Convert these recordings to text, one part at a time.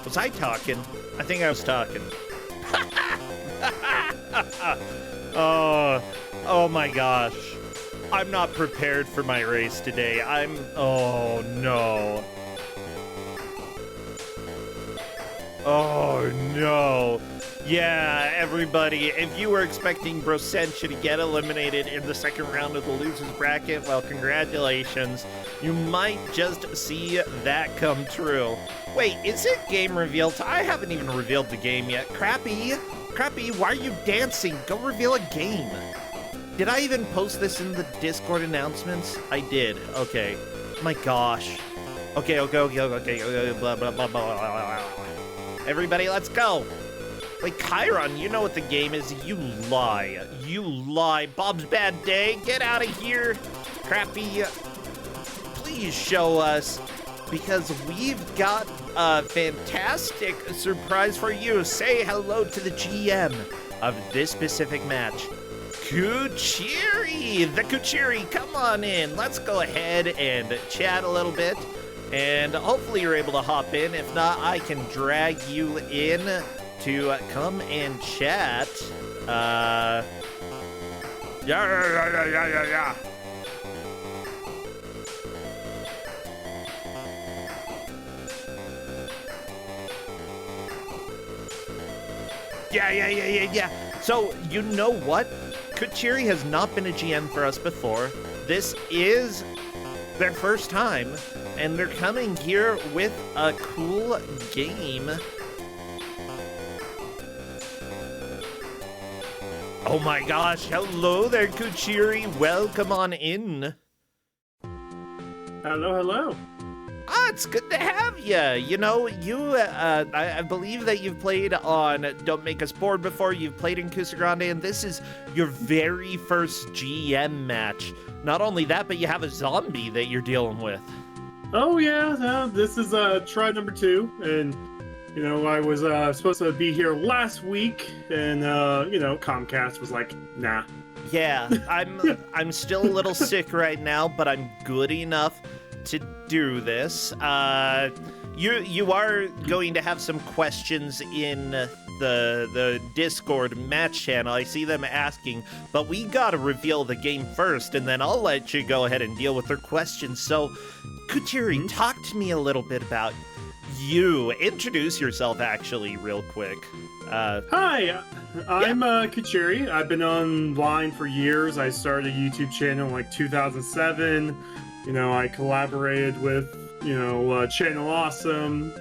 Was I talking? I think I was talking. Oh my gosh. I'm not prepared for my race today. Oh no. Oh no. Yeah, everybody, if you were expecting Brosentia to get eliminated in the second round of the losers bracket, well, congratulations. You might just see that come true. Wait, is it game revealed? I haven't even revealed the game yet. Crappy, why are you dancing? Go reveal a game. Did I even post this in the Discord announcements? I did. Okay. My gosh. Okay. Blah, blah, blah, blah. Everybody, let's go. Wait, Chiron, you know what the game is. You lie. Bob's Bad Day, get out of here. Crappy, please show us, because we've got a fantastic surprise for you. Say hello to the GM of this specific match. Kuchiri, the Kuchiri, come on in. Let's go ahead and chat a little bit, and hopefully you're able to hop in. If not, I can drag you in to come and chat. Yeah. Yeah. So, you know what? Kuchiri has not been a GM for us before. This is their first time, and they're coming here with a cool game. Oh my gosh, hello there, Kuchiri. Welcome on in. Hello. It's good to have you. You know, I believe that you've played on Don't Make Us Bored before. You've played in Kusog7ande, and this is your very first GM match. Not only that, but you have a zombie that you're dealing with. Oh yeah, this is try number 2, and you know, I was supposed to be here last week, and you know, Comcast was like, nah. Yeah, I'm still a little sick right now, but I'm good enough to do this. You are going to have some questions in the Discord match channel. I see them asking, but we gotta reveal the game first, and then I'll let you go ahead and deal with their questions. So, Kuchiri, talk to me a little bit about you. Introduce yourself, actually, real quick. Hi, I'm Kuchiri. I've been online for years. I started a YouTube channel in like 2007. You know, I collaborated with, you know, Channel Awesome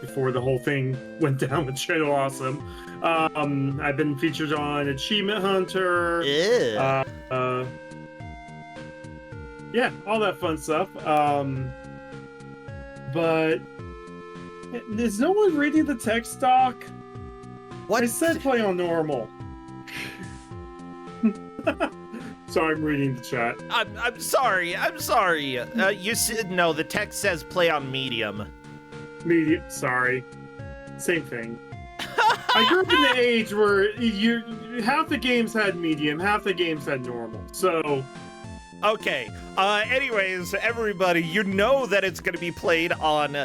before the whole thing went down with Channel Awesome. I've been featured on Achievement Hunter. Yeah. Yeah, all that fun stuff. But is no one reading the text doc? What? I said play on normal. So I'm reading the chat. I'm sorry. You said no. The text says play on medium. Medium. Sorry. Same thing. I grew up in the age where half the games had medium, half the games had normal. So. Okay. Anyways, everybody, you know that it's going to be played on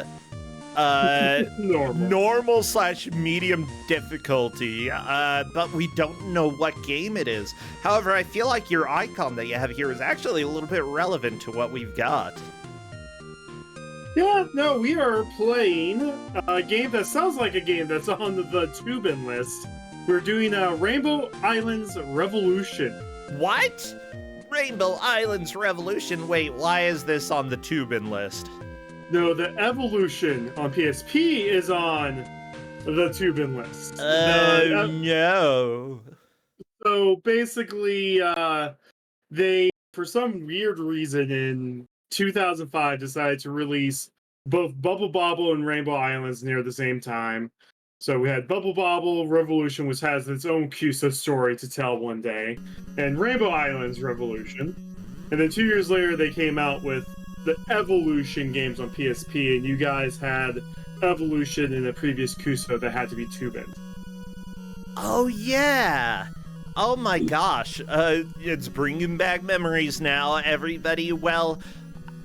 normal/medium difficulty, but we don't know what game it is. However, I feel like your icon that you have here is actually a little bit relevant to what we've got. Yeah, no, we are playing a game that sounds like a game that's on the Tubin list. We're doing Rainbow Islands Revolution. What? Rainbow Islands Revolution? Wait, why is this on the Tubin list? No, the Evolution on PSP is on the Tubin list. No. So basically, they, for some weird reason in 2005, decided to release both Bubble Bobble and Rainbow Islands near the same time. So we had Bubble Bobble Revolution, which has its own Kuso story to tell one day, and Rainbow Islands Revolution. And then 2 years later, they came out with the Evolution games on PSP, and you guys had Evolution in the previous Kuso that had to be Tubin. Oh, yeah. Oh, my gosh. It's bringing back memories now, everybody. Well,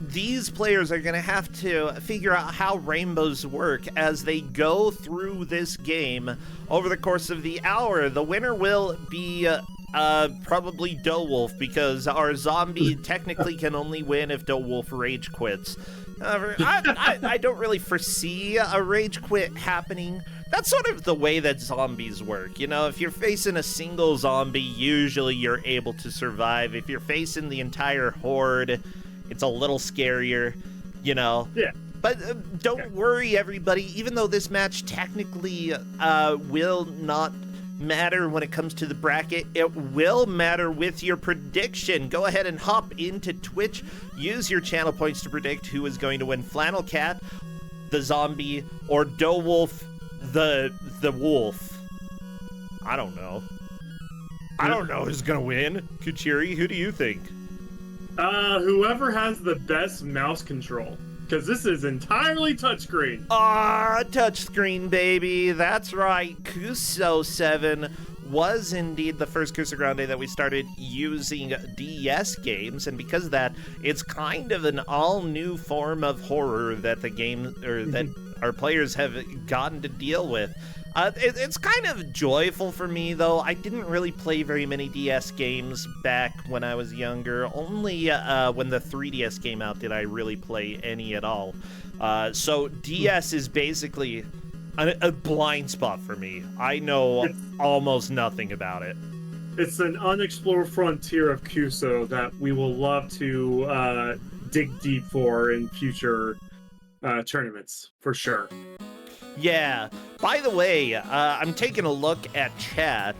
these players are going to have to figure out how rainbows work as they go through this game over the course of the hour. The winner will be probably Wolf, because our zombie technically can only win if Wolf rage quits. However, I don't really foresee a rage quit happening. That's sort of the way that zombies work. You know, if you're facing a single zombie, usually you're able to survive. If you're facing the entire horde, it's a little scarier, you know? Yeah. But don't worry, everybody. Even though this match technically will not matter when it comes to the bracket, it will matter with your prediction. Go ahead and hop into Twitch. Use your channel points to predict who is going to win: Flannel Cat, the zombie, or Wolf, the wolf. I don't know. I don't know who's gonna win. Kuchiri, who do you think? Whoever has the best mouse control, because this is entirely touchscreen. Touchscreen, baby. That's right. Kusog7ande was indeed the first Kusog7ande that we started using DS games, and because of that, it's kind of an all-new form of horror that the game, or that our players have gotten to deal with. It's kind of joyful for me, though. I didn't really play very many DS games back when I was younger. Only when the 3DS came out did I really play any at all. So DS is basically a blind spot for me. I know almost nothing about it. It's an unexplored frontier of Kuso that we will love to dig deep for in future tournaments, for sure. Yeah. By the way, I'm taking a look at chat.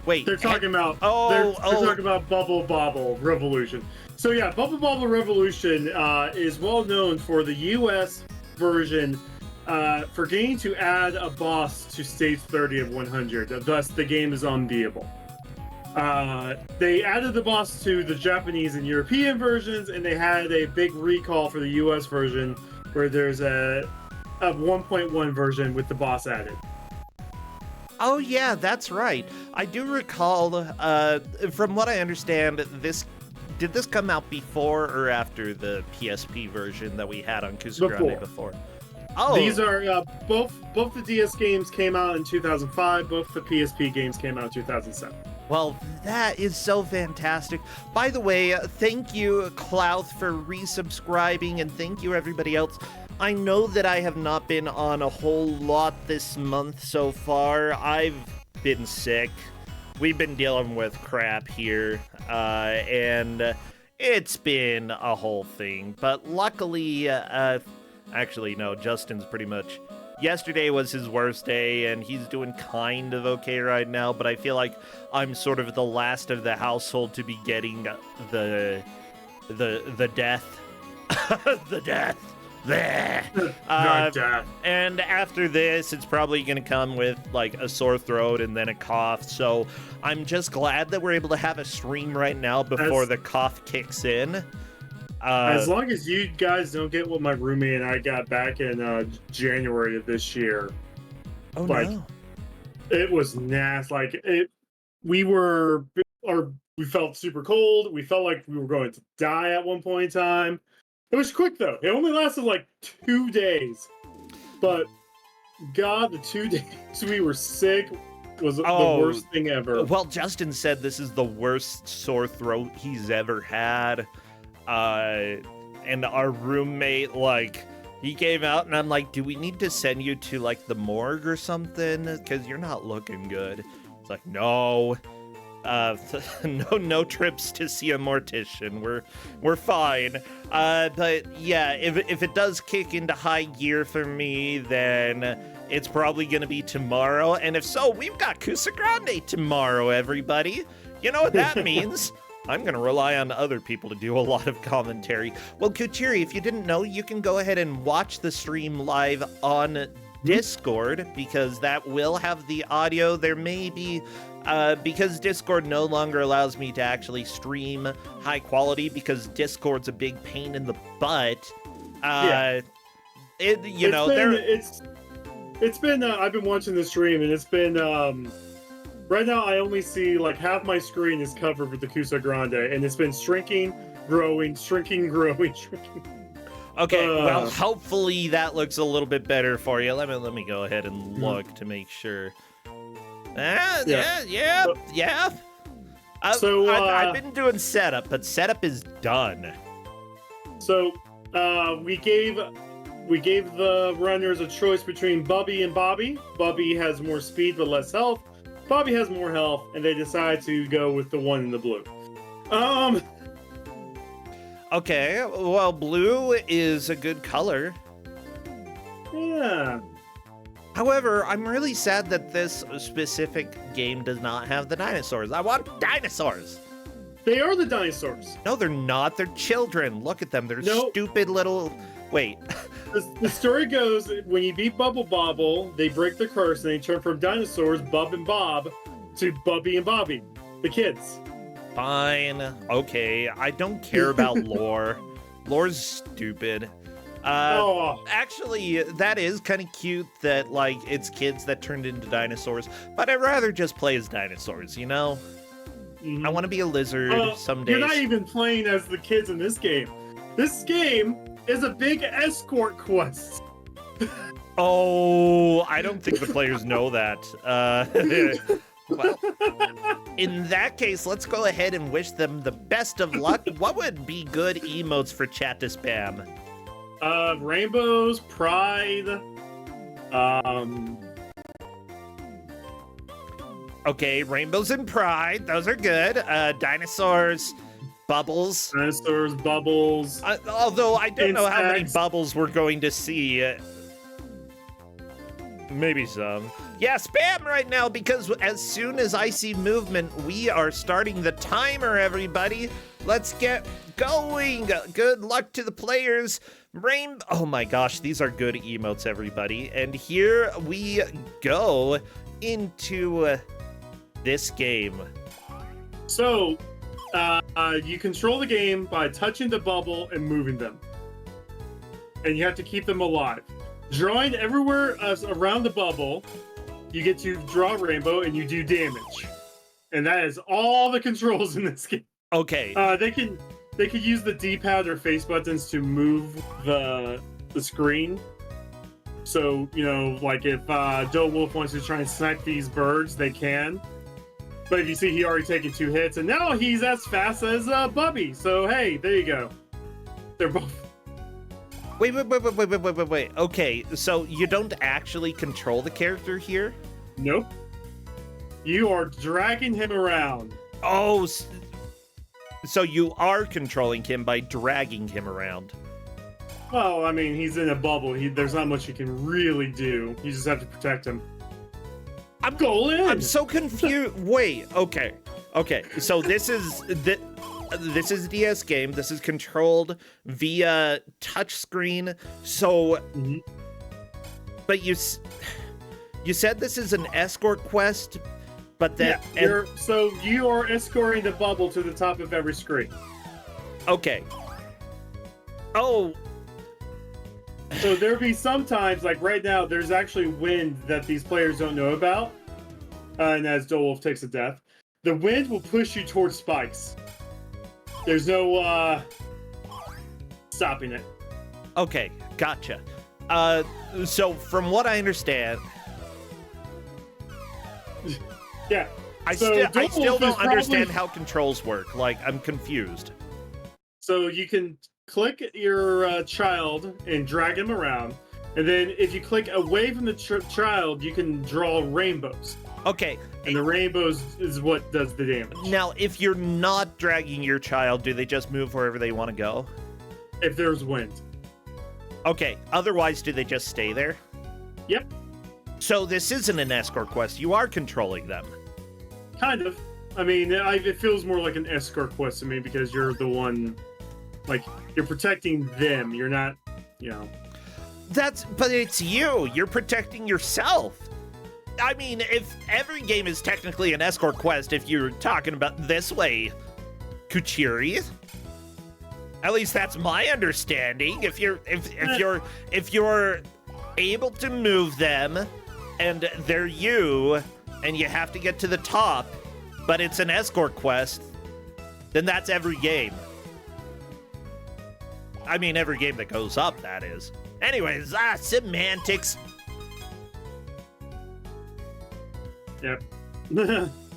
Wait. They're talking about. They're talking about Bubble Bobble Revolution. So yeah, Bubble Bobble Revolution is well known for the U.S. version for getting to add a boss to stage 30 of 100. Thus, the game is unbeatable. They added the boss to the Japanese and European versions, and they had a big recall for the U.S. version, where there's a 1.1 version with the boss added. Oh yeah, that's right. I do recall, from what I understand, did this come out before or after the PSP version that we had on Kusog7ande before? Oh, these are both the DS games came out in 2005. Both the PSP games came out in 2007. Well, that is so fantastic. By the way, thank you, Clouth, for resubscribing, and thank you, everybody else. I know that I have not been on a whole lot this month so far. I've been sick. We've been dealing with crap here, and it's been a whole thing. But luckily, actually, no, Justin's pretty much... Yesterday was his worst day, and he's doing kind of okay right now, but I feel like I'm sort of the last of the household to be getting the death. The death. And after this, it's probably going to come with, like, a sore throat and then a cough, so I'm just glad that we're able to have a stream right now before the cough kicks in. As long as you guys don't get what my roommate and I got back in January of this year. Oh, like, no. It was nasty. Like, we felt super cold. We felt like we were going to die at one point in time. It was quick, though. It only lasted like 2 days. But, God, the 2 days we were sick was the worst thing ever. Well, Justin said this is the worst sore throat he's ever had. And our roommate, like, he came out, and I'm like, do we need to send you to, like, the morgue or something? Because you're not looking good. It's like, no. No trips to see a mortician. We're fine. But yeah, if it does kick into high gear for me, then it's probably gonna be tomorrow. And if so, we've got Kusog7ande tomorrow, everybody. You know what that means? I'm going to rely on other people to do a lot of commentary. Well, Kuchiri, if you didn't know, you can go ahead and watch the stream live on Discord, because that will have the audio. There may be, because Discord no longer allows me to actually stream high quality, because Discord's a big pain in the butt. I've been watching the stream, and it's been Right now, I only see like half my screen is covered with the Kusog7ande, and it's been shrinking, growing, shrinking, growing, shrinking. Okay, well, hopefully that looks a little bit better for you. Let me go ahead and look to make sure. Yeah. I've been doing setup, but setup is done. So we gave the runners a choice between Bubby and Bobby. Bubby has more speed but less health. Bobby has more health, and they decide to go with the one in the blue. Okay, well, blue is a good color. Yeah. However, I'm really sad that this specific game does not have the dinosaurs. I want dinosaurs! They are the dinosaurs. No, they're not. They're children. Look at them. They're stupid little... Wait. The story goes, when you beat Bubble Bobble, they break the curse and they turn from dinosaurs, Bub and Bob, to Bubby and Bobby, the kids. Fine. Okay. I don't care about lore. Lore's stupid. Actually, that is kind of cute that, like, it's kids that turned into dinosaurs, but I'd rather just play as dinosaurs, you know? I want to be a lizard someday. You're not even playing as the kids in this game. This game is a big escort quest. Oh, I don't think the players know that. Well, in that case, let's go ahead and wish them the best of luck. What would be good emotes for chat to spam? Rainbows, pride, Okay, rainbows and pride, those are good. Dinosaurs, bubbles. Dinosaurs, bubbles. Although I don't know how many bubbles we're going to see. Maybe some. Yeah, spam right now, because as soon as I see movement, we are starting the timer, everybody. Let's get going. Good luck to the players. Oh my gosh, these are good emotes, everybody. And here we go into this game. So, you control the game by touching the bubble and moving them. And you have to keep them alive. Drawing everywhere around the bubble, you get to draw a rainbow and you do damage. And that is all the controls in this game. Okay. They could use the D-pad or face buttons to move the screen. So, you know, like if Joe Wolf wants to try and snipe these birds, they can. But if you see, he already taken 2 hits, and now he's as fast as Bubby. So, hey, there you go. They're both... Wait. Okay, so you don't actually control the character here? Nope. You are dragging him around. Oh, so you are controlling him by dragging him around. Well, I mean, he's in a bubble. There's not much you can really do. You just have to protect him. I'm so confused. Wait, okay. So this is a DS game. This is controlled via touchscreen. So, but you said this is an escort quest, but that so you are escorting the bubble to the top of every screen. Okay. Oh. So there'll be sometimes, like right now, there's actually wind that these players don't know about. And as Joe Wolf takes a death, the wind will push you towards spikes. There's no stopping it. Okay, gotcha. So from what I understand, yeah, I still don't understand how controls work. Like, I'm confused. So you can click your child and drag him around, and then if you click away from the child, you can draw rainbows. Okay. And the rainbows is what does the damage. Now, if you're not dragging your child, do they just move wherever they want to go? If there's wind. Okay. Otherwise, do they just stay there? Yep. So this isn't an escort quest. You are controlling them. Kind of. I mean, it feels more like an escort quest to me because you're the one, like, you're protecting them. You're not, you know. But it's you. You're protecting yourself. I mean, if every game is technically an escort quest, if you're talking about this way, Kuchiri. At least that's my understanding. If you're able to move them, and they're you, and you have to get to the top, but it's an escort quest, then that's every game. I mean, every game that goes up, that is. Anyways, semantics. Yep.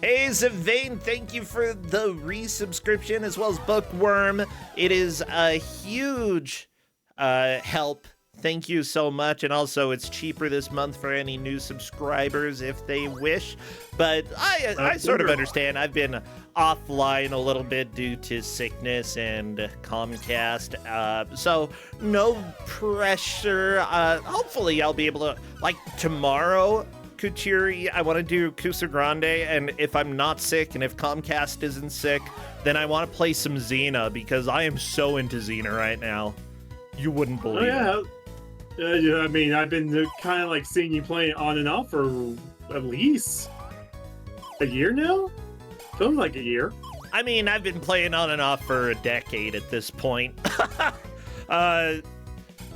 Hey, Zavane, thank you for the resubscription as well as Bookworm. It is a huge help. Thank you so much. And also, it's cheaper this month for any new subscribers if they wish. But I sort of understand. I've been offline a little bit due to sickness and Comcast. So no pressure. Hopefully, I'll be able to, like, tomorrow, Kuturi, I want to do Kusog7ande, and if I'm not sick and if Comcast isn't sick, then I want to play some Xena, because I am so into Xena right now. You wouldn't believe it. Yeah, I mean, I've been kind of like seeing you play it on and off for at least a year now? Feels like a year. I mean, I've been playing on and off for a decade at this point.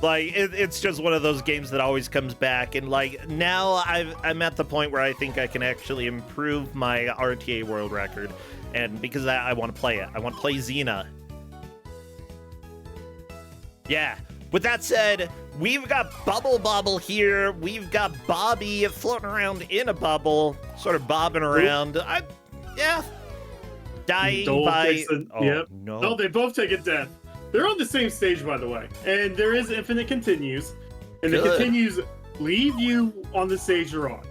Like, it's just one of those games that always comes back, and like, now I'm at the point where I think I can actually improve my RTA world record, and because I want to play it. I want to play Xena. Yeah. With that said, we've got Bubble Bobble here. We've got Bobby floating around in a bubble, sort of bobbing around. Yeah. Dying by... Yep. No. Oh, they both take a death. They're on the same stage, by the way. And there is infinite continues. And the continues leave you on the stage you're on.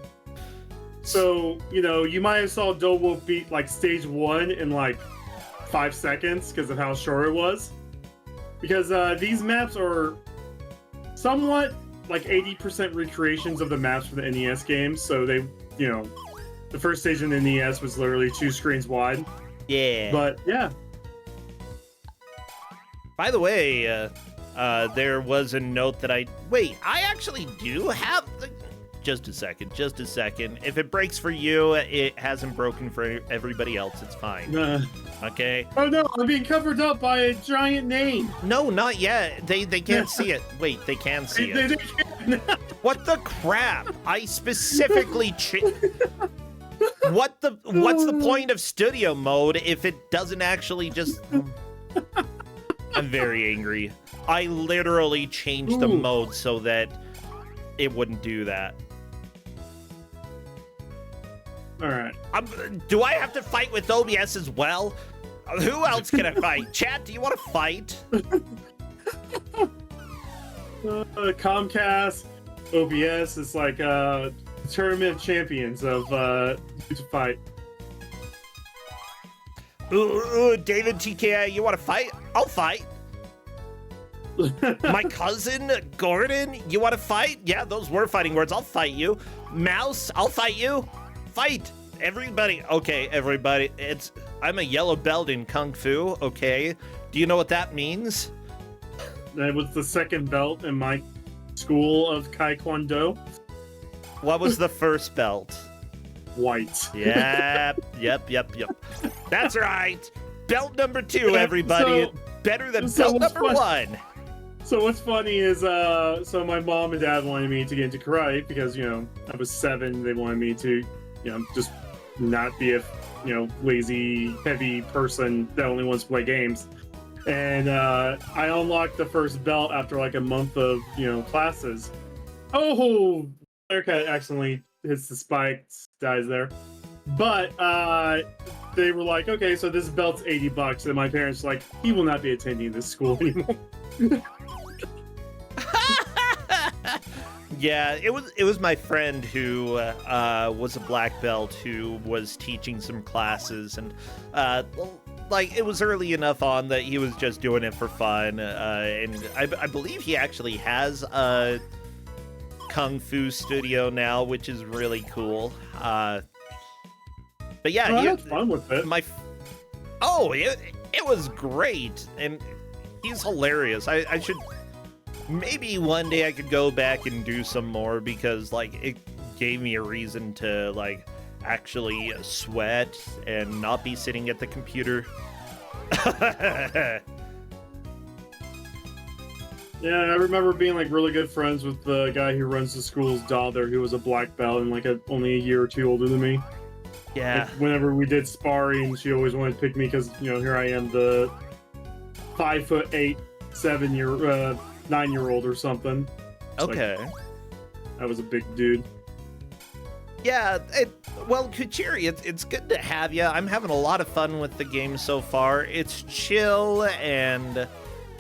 So, you know, you might have saw Dobo beat, like, stage 1 in, like, 5 seconds because of how short it was. Because these maps are somewhat, like, 80% recreations of the maps from the NES games. So they, you know, the first stage in the NES was literally 2 screens wide. Yeah. But, yeah. By the way, there was a note that I actually do have... Just a second. If it breaks for you, it hasn't broken for everybody else. It's fine. Okay? Oh no, I'm being covered up by a giant name. No, not yet. They can't see it. Wait, they can see it. They can. What the crap? I specifically... What's the point of studio mode if it doesn't actually just... I'm very angry. I literally changed the mode so that it wouldn't do that. All right. Do I have to fight with OBS as well? Who else can I fight? Chat, do you want to fight? Comcast, OBS is like a tournament of champions of to fight. Ooh, David TKI, you want to fight? I'll fight. My cousin, Gordon, you want to fight? Yeah, those were fighting words. I'll fight you. Mouse, I'll fight you. Fight. Everybody. Okay, everybody. I'm a yellow belt in Kung Fu, okay? Do you know what that means? That was the second belt in my school of Taekwondo. What was the first belt? White. Yep. That's right. Belt number 2, everybody. So, better than belt number 1. So what's funny is, so my mom and dad wanted me to get into karate because, you know, I was 7. They wanted me to, you know, just not be a, you know, lazy, heavy person that only wants to play games. And I unlocked the first belt after like a month of, you know, classes. Oh, Bearcat accidentally hits the spikes, dies there. But they were like, okay, so this belt's $80, and my parents were like, he will not be attending this school anymore. Yeah, it was my friend who was a black belt who was teaching some classes, and like it was early enough on that he was just doing it for fun, and I believe he actually has a Kung Fu studio now, which is really cool. But yeah, I had fun with it. It was great, and he's hilarious. I should maybe one day I could go back and do some more because like it gave me a reason to like actually sweat and not be sitting at the computer. Yeah, I remember being like really good friends with the guy who runs the school's daughter, who was a black belt and like only a year or two older than me. Yeah. Like, whenever we did sparring, she always wanted to pick me because here I am, the 5'8", 9-year-old or something. Okay. Like, I was a big dude. Yeah, well, Kuchiri, it's good to have you. I'm having a lot of fun with the game so far. It's chill and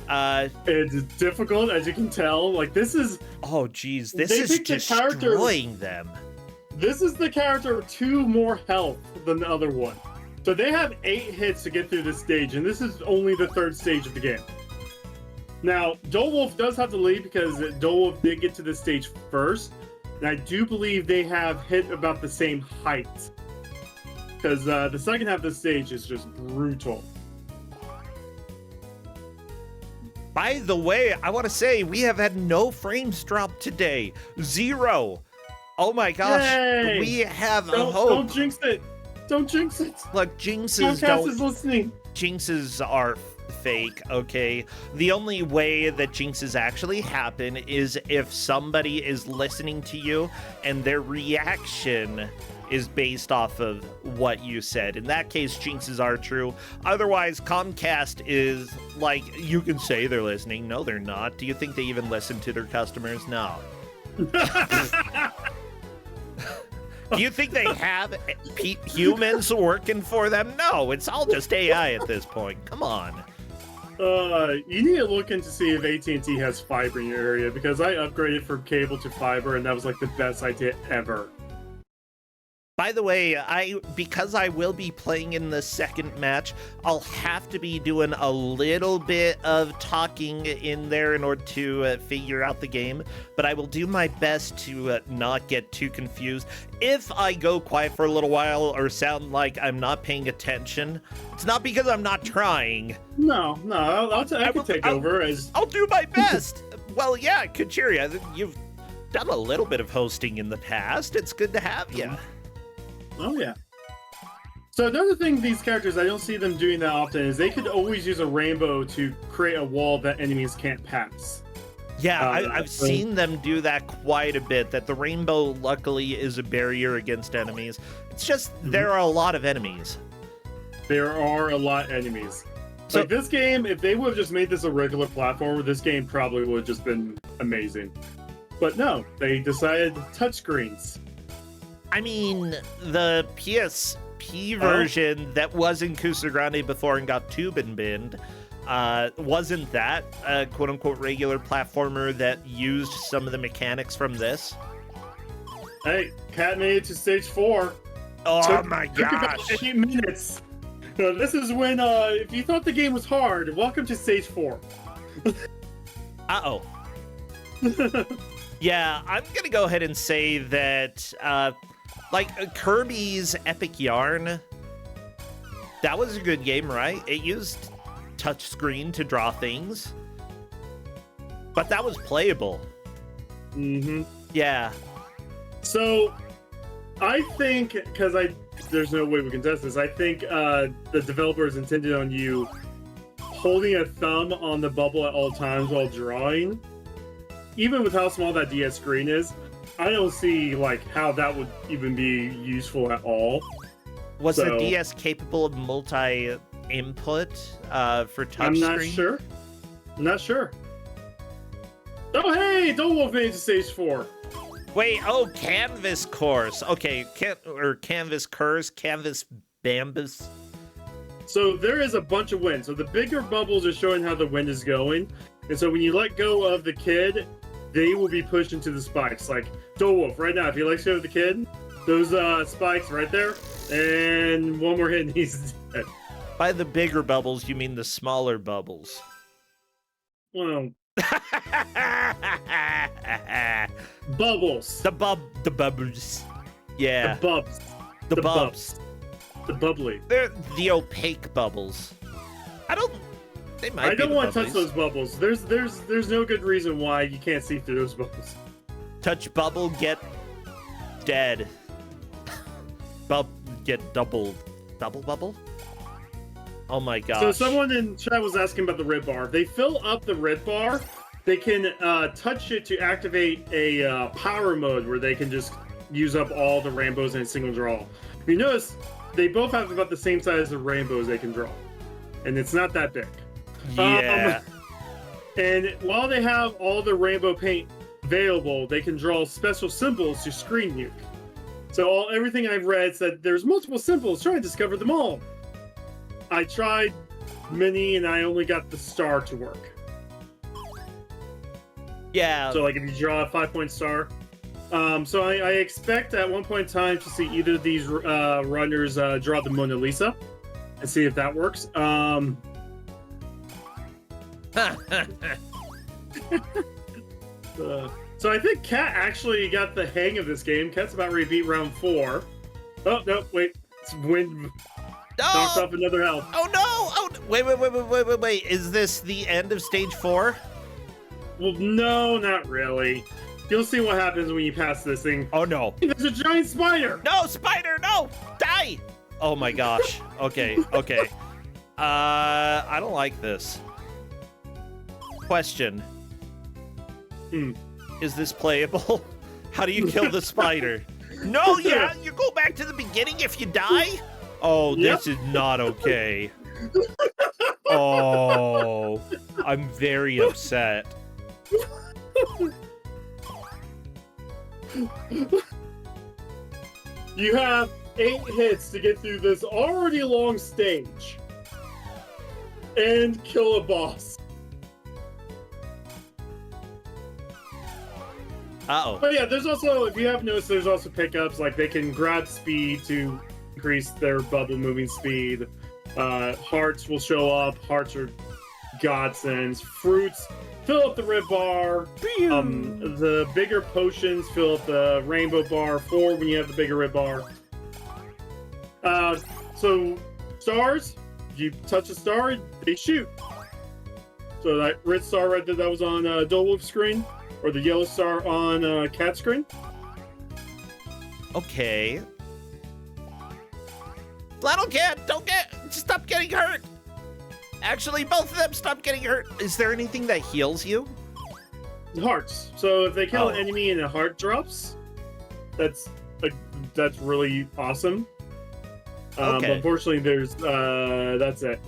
it's difficult, as you can tell. Like, this is... Oh, geez, this they is picked the destroying them. This is the character with 2 more health than the other one. So they have 8 hits to get through this stage, and this is only the 3rd stage of the game. Now, Wolf does have the lead because Wolf did get to this stage first, and I do believe they have hit about the same height. Because the second half of the stage is just brutal. By the way, I want to say we have had no frames drop today. 0. Oh my gosh. Yay! We have Don't hope. jinx it. Don't jinx it. Look, jinxes Comcast is listening. Jinxes are fake, okay? The only way that jinxes actually happen is if somebody is listening to you and their reaction is based off of what you said. In that case, jinxes are true. Otherwise, Comcast is like, you can say they're listening. No, they're not. Do you think they even listen to their customers? No. Do you think they have humans working for them? No, it's all just AI at this point. Come on. You need to look into see if AT&T has fiber in your area, because I upgraded from cable to fiber, and that was like the best idea ever. By the way, because I will be playing in the second match, I'll have to be doing a little bit of talking in there in order to figure out the game, but I will do my best to not get too confused. If I go quiet for a little while or sound like I'm not paying attention, it's not because I'm not trying. No, I can take over as... I'll do my best. Well, yeah, Kuchiri, you've done a little bit of hosting in the past. It's good to have you. Oh, yeah. So another thing these characters, I don't see them doing that often, is they could always use a rainbow to create a wall that enemies can't pass. Yeah, I've seen them do that quite a bit, that the rainbow luckily is a barrier against enemies. It's just there are a lot of enemies. There are a lot of enemies. So, like, this game, if they would have just made this a regular platformer, this game probably would have just been amazing. But no, they decided touchscreens. I mean, the PSP version that was in Kusog7ande before and got tube and binned, wasn't that a quote-unquote regular platformer that used some of the mechanics from this? Hey, Cat made it to stage 4. Oh my gosh. About 8 minutes. This is when, if you thought the game was hard, welcome to stage 4. Uh-oh. Yeah, I'm gonna go ahead and say that, like, Kirby's Epic Yarn, that was a good game, right? It used touchscreen to draw things, but that was playable. Mm-hmm. Yeah. So, I think, because there's no way we can test this, I think the developers intended on you holding a thumb on the bubble at all times while drawing. Even with how small that DS screen is, I don't see like how that would even be useful at all. Was the DS capable of multi-input for touchscreen? I'm not sure. I'm not sure. Oh hey, Wolf made it to stage 4. Wait, oh, Canvas Course. Okay, Canvas Curse, Canvas Bambus. So there is a bunch of wind. So the bigger bubbles are showing how the wind is going. And so when you let go of the kid, they will be pushed into the spikes. Like Wolf, right now, if you let go of the kid, those spikes right there, and one more hit and he's dead. By the bigger bubbles, you mean the smaller bubbles? Well, bubbles. The bubbles. Yeah. The bubs. The bubs. The bubbly. They're the opaque bubbles. I don't want to touch those bubbles. There's no good reason why you can't see through those bubbles. Touch bubble, get dead. Get double bubble? Oh my gosh. So someone in chat was asking about the red bar. If they fill up the red bar, they can touch it to activate a power mode where they can just use up all the rainbows in a single draw. You notice they both have about the same size of rainbows they can draw, and it's not that big. Yeah. And while they have all the rainbow paint available, they can draw special symbols to screen nuke. So everything I've read said there's multiple symbols. Try to discover them all. I tried many, and I only got the star to work. Yeah. So, like, if you draw a 5-point star. So I expect at one point in time to see either of these runners draw the Mona Lisa and see if that works. So I think Kat actually got the hang of this game. Kat's about ready to beat round 4. Oh, no, wait. It's wind. Knocks off another health. Oh, no! Oh, wait. Is this the end of stage 4? Well, no, not really. You'll see what happens when you pass this thing. Oh, no. There's a giant spider! No, spider, no! Die! Oh, my gosh. Okay. I don't like this. Question. Is this playable? How do you kill the spider? No, yeah, you go back to the beginning if you die? Oh, this is not okay. Oh, I'm very upset. You have 8 hits to get through this already long stage and kill a boss. Uh-oh. But yeah, there's also, if you have noticed, there's also pickups, like they can grab speed to increase their bubble moving speed. Hearts will show up. Hearts are godsends. Fruits fill up the red bar. The bigger potions fill up the rainbow bar 4 when you have the bigger red bar. So stars, if you touch a star, they shoot. So that red star right there, that was on Dolewolf's screen, or the yellow star on Cat's screen. Okay. Flannel Cat, stop getting hurt. Actually, both of them stop getting hurt. Is there anything that heals you? Hearts. So if they kill an enemy and a heart drops, that's really awesome. But unfortunately, that's it.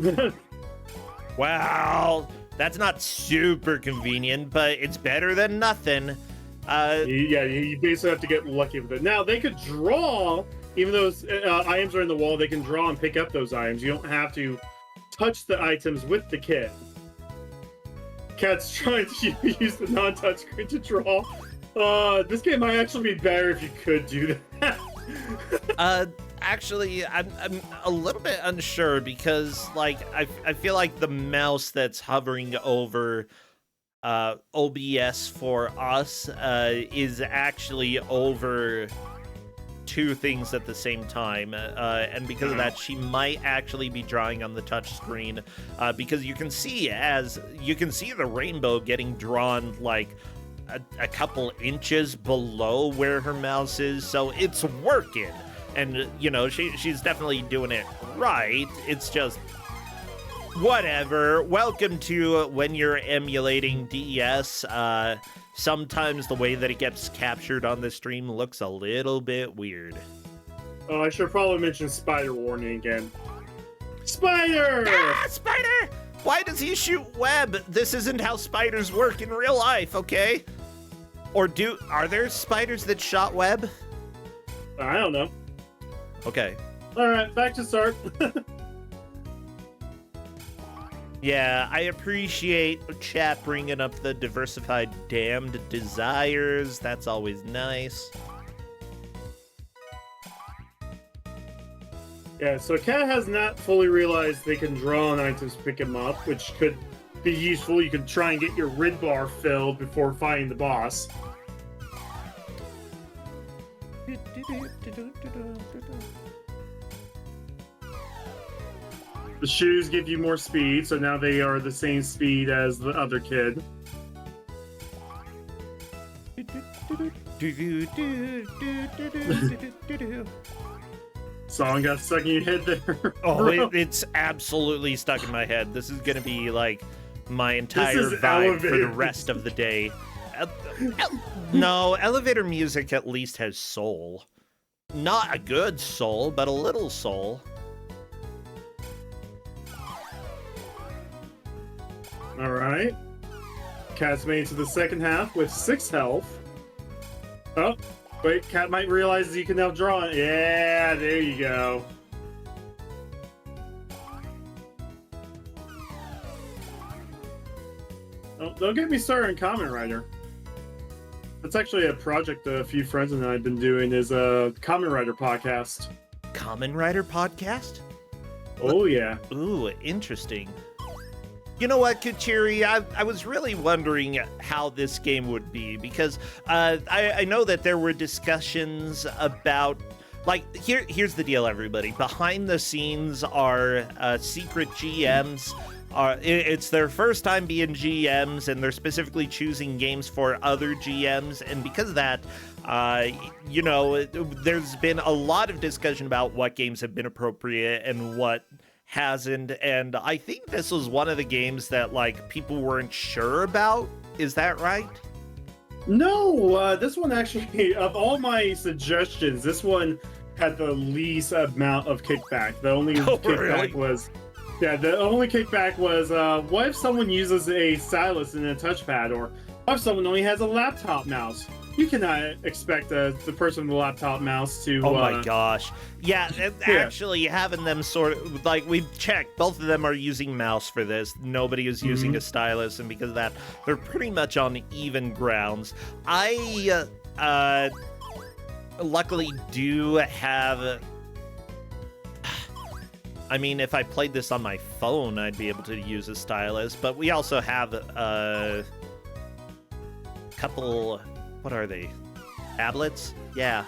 Wow, that's not super convenient, but it's better than nothing. Yeah, you basically have to get lucky with it. Now, they could draw, even though items are in the wall, they can draw and pick up those items. You don't have to touch the items with the kid. Cat's trying to use the non-touch screen to draw. This game might actually be better if you could do that. Actually, I'm a little bit unsure because, like, I feel like the mouse that's hovering over OBS for us is actually over 2 things at the same time, and because of that, she might actually be drawing on the touch screen, because you can see the rainbow getting drawn like a couple inches below where her mouse is, so it's working. And, you know, she's definitely doing it right. It's just whatever. Welcome to when you're emulating DES. Sometimes the way that it gets captured on the stream looks a little bit weird. Oh, I should probably mention spider warning again. Spider! Ah, spider! Why does he shoot web? This isn't how spiders work in real life, okay? Or are there spiders that shot web? I don't know. Okay. Alright, back to start. Yeah, I appreciate chat bringing up the diversified damned desires. That's always nice. Yeah, so Cat has not fully realized they can draw on items to pick him up, which could be useful. You could try and get your rid bar filled before fighting the boss. The shoes give you more speed, so now they are the same speed as the other kid. Song got stuck in your head there. Oh, it's absolutely stuck in my head. This is gonna be like my entire is vibe for the elevator. rest of the day. No, elevator music at least has soul. Not a good soul, but a little soul. All right. Cat's made it to the second half with 6 health. Oh, wait, Cat might realize you can now draw it. Yeah, there you go. Oh, don't get me started on Kamen Rider. That's actually a project a few friends and I have been doing is a Kamen Rider podcast. Kamen Rider podcast? Oh, yeah. Ooh, interesting. You know what, Kuchiri? I was really wondering how this game would be, because I know that there were discussions about, like, here's the deal, everybody. Behind the scenes are secret GMs. It's their first time being GMs, and they're specifically choosing games for other GMs, and because of that, you know, there's been a lot of discussion about what games have been appropriate and what hasn't, and I think this was one of the games that, like, people weren't sure about. Is that right? No, this one actually, of all my suggestions, this one had the least amount of kickback. The only kickback was... Yeah, the only kickback was, what if someone uses a stylus and a touchpad, or what if someone only has a laptop mouse? You cannot expect the person with a laptop mouse to... Oh my gosh. Yeah, actually having them sort of, like, we've checked, both of them are using mouse for this. Nobody is using a stylus, and because of that, they're pretty much on even grounds. I, luckily do have... I mean, if I played this on my phone, I'd be able to use a stylus, but we also have a couple... What are they? Tablets? Yeah.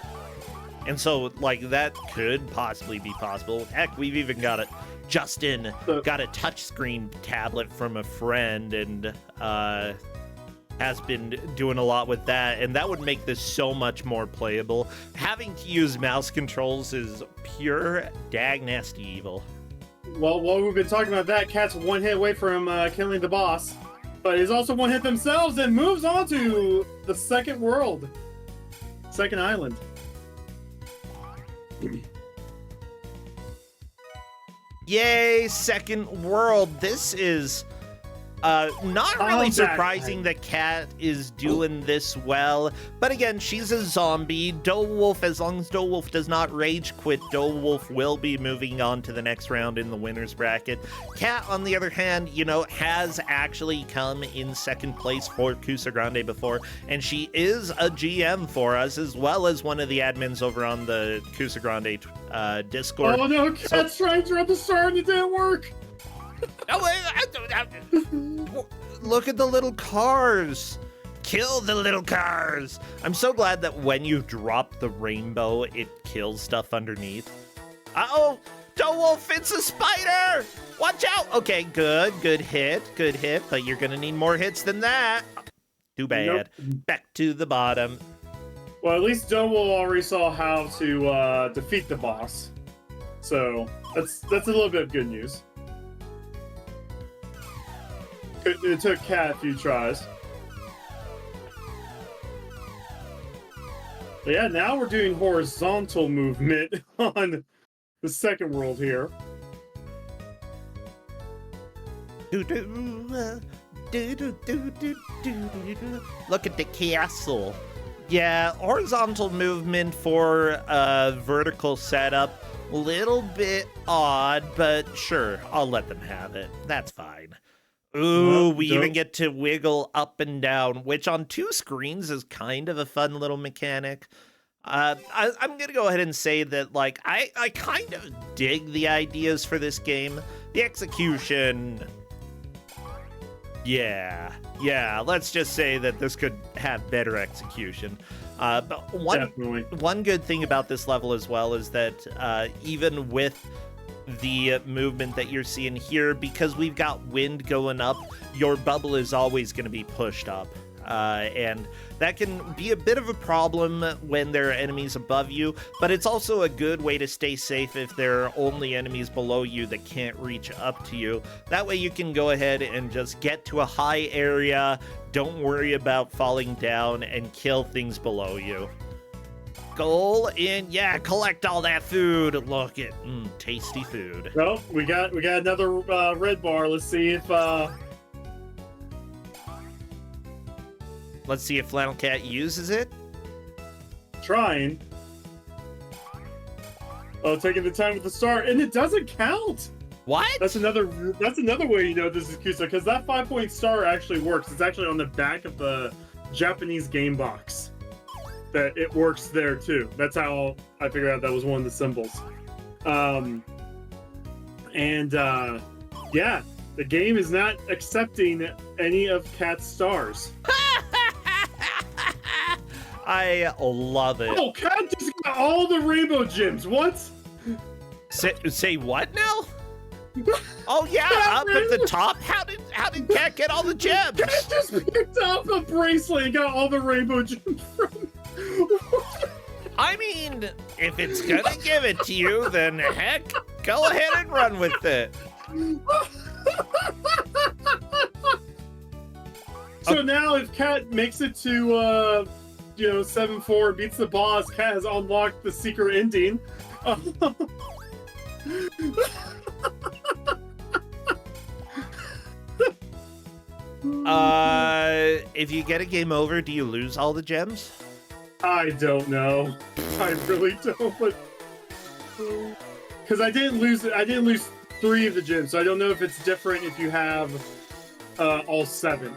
And so, like, that could possibly be possible. Heck, we've even got a... Justin got a touchscreen tablet from a friend and has been doing a lot with that, and that would make this so much more playable. Having to use mouse controls is pure dag nasty evil. Well, while we've been talking about that, Cat's one hit away from killing the boss. But he's also one hit themselves and moves on to the second world. Second island. Yay, second world. This is not really surprising that Cat is doing this well. But again, she's a zombie. Wolf, as long as Wolf does not rage quit, Wolf will be moving on to the next round in the winner's bracket. Cat, on the other hand, you know, has actually come in second place for Kusog7ande before, and she is a GM for us, as well as one of the admins over on the Kusog7ande Discord. Oh no, Cat's trying to run the star and it didn't work! Look at the little cars. Kill the little cars. I'm so glad that when you drop the rainbow, it kills stuff underneath. Uh-oh, Wolf, it's a spider. Watch out. Okay, good hit, but you're gonna need more hits than that. Too bad. Nope. Back to the bottom. Well, at least Wolf already saw how to defeat the boss. So that's a little bit of good news. It took Cat a few tries. But yeah, now we're doing horizontal movement on the second world here. Look at the castle. Yeah, horizontal movement for vertical setup. Little bit odd, but sure, I'll let them have it. That's fine. Ooh, we even get to wiggle up and down, which on 2 screens is kind of a fun little mechanic. I'm going to go ahead and say that, like, I kind of dig the ideas for this game. The execution... Yeah, let's just say that this could have better execution. But one good thing about this level as well is that even with the movement that you're seeing here, because we've got wind going up, your bubble is always going to be pushed up. and that can be a bit of a problem when there are enemies above you, but it's also a good way to stay safe if there are only enemies below you that can't reach up to you. That way you can go ahead and just get to a high area, don't worry about falling down, and kill things below you. Goal in, yeah, collect all that food. Look at tasty food. Well, we got another red bar. Let's see if Flannel Cat uses it. Trying. Oh, taking the time with the star, and it doesn't count. What? That's another way you know this is Kusa, because that 5-point star actually works. It's actually on the back of the Japanese game box. That it works there too. That's how I figured out that was one of the symbols. Yeah, the game is not accepting any of Cat's stars. I love it. Oh, Cat just got all the rainbow gems. What? Say what now? Oh yeah, up at the top. How did Cat get all the gems? Cat just picked up a bracelet and got all the rainbow gems from. I mean, if it's gonna give it to you, then heck, go ahead and run with it. So now if Cat makes it to 7-4, beats the boss, Cat has unlocked the secret ending. If you get a game over, do you lose all the gems? I don't know. I really don't. Because I didn't lose 3 of the gems, so I don't know if it's different if you have all 7.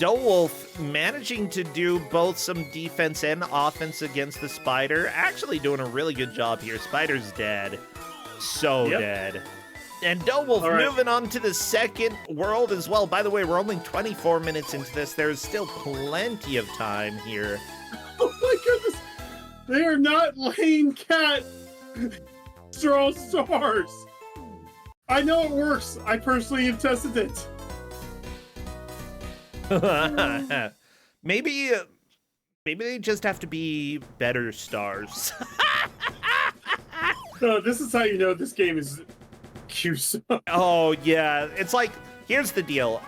Wolf managing to do both some defense and offense against the spider. Actually doing a really good job here. Spider's dead. So dead. And Wolf moving on to the second world as well. By the way, we're only 24 minutes into this. There's still plenty of time here. Oh my goodness! They are not letting Cat throw stars. I know it works. I personally have tested it. Maybe they just have to be better stars. No, this is how you know this game is Kusog. Oh yeah, it's like, here's the deal.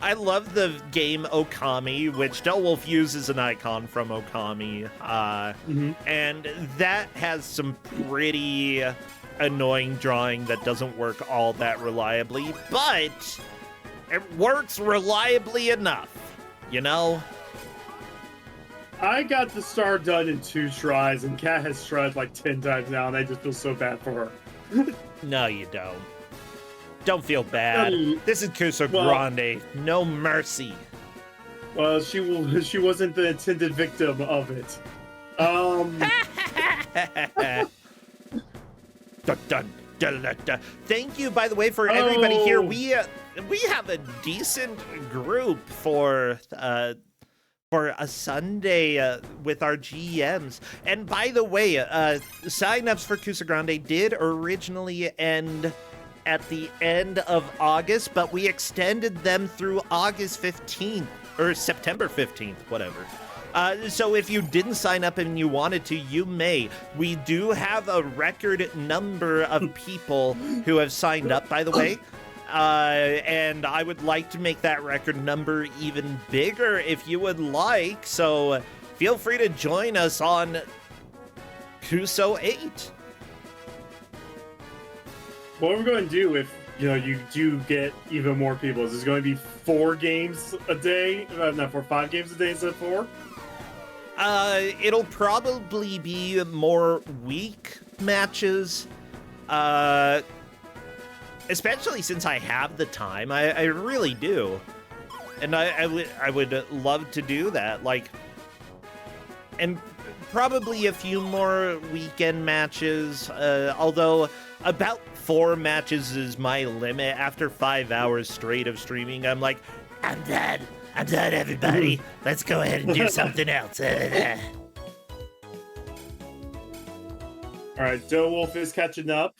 I love the game Okami, which Wolf uses an icon from Okami, and that has some pretty annoying drawing that doesn't work all that reliably, but it works reliably enough, you know? I got the star done in 2 tries, and Cat has tried like 10 times now, and I just feel so bad for her. No, you don't. Don't feel bad. This is Kusog7ande. No mercy. Well, she wasn't the intended victim of it. Dun, dun, dun, dun, dun. Thank you, by the way, for everybody here. We have a decent group for a Sunday with our GMs. And by the way, signups for Kusog7ande did originally end at the end of August, but we extended them through August 15th, or September 15th, whatever. So if you didn't sign up and you wanted to, you may. We do have a record number of people who have signed up, by the way. And I would like to make that record number even bigger if you would like. So feel free to join us on Kusog7ande. What are we going to do if you do get even more people? Is this going to be 4 games a day? Not 5 games a day instead of 4? It'll probably be more week matches. Especially since I have the time. I really do. And I would love to do that. Like, and probably a few more weekend matches. Although about 4 matches is my limit. After 5 hours straight of streaming, I'm like, I'm done, everybody. Let's go ahead and do something else. All right, Wolf is catching up.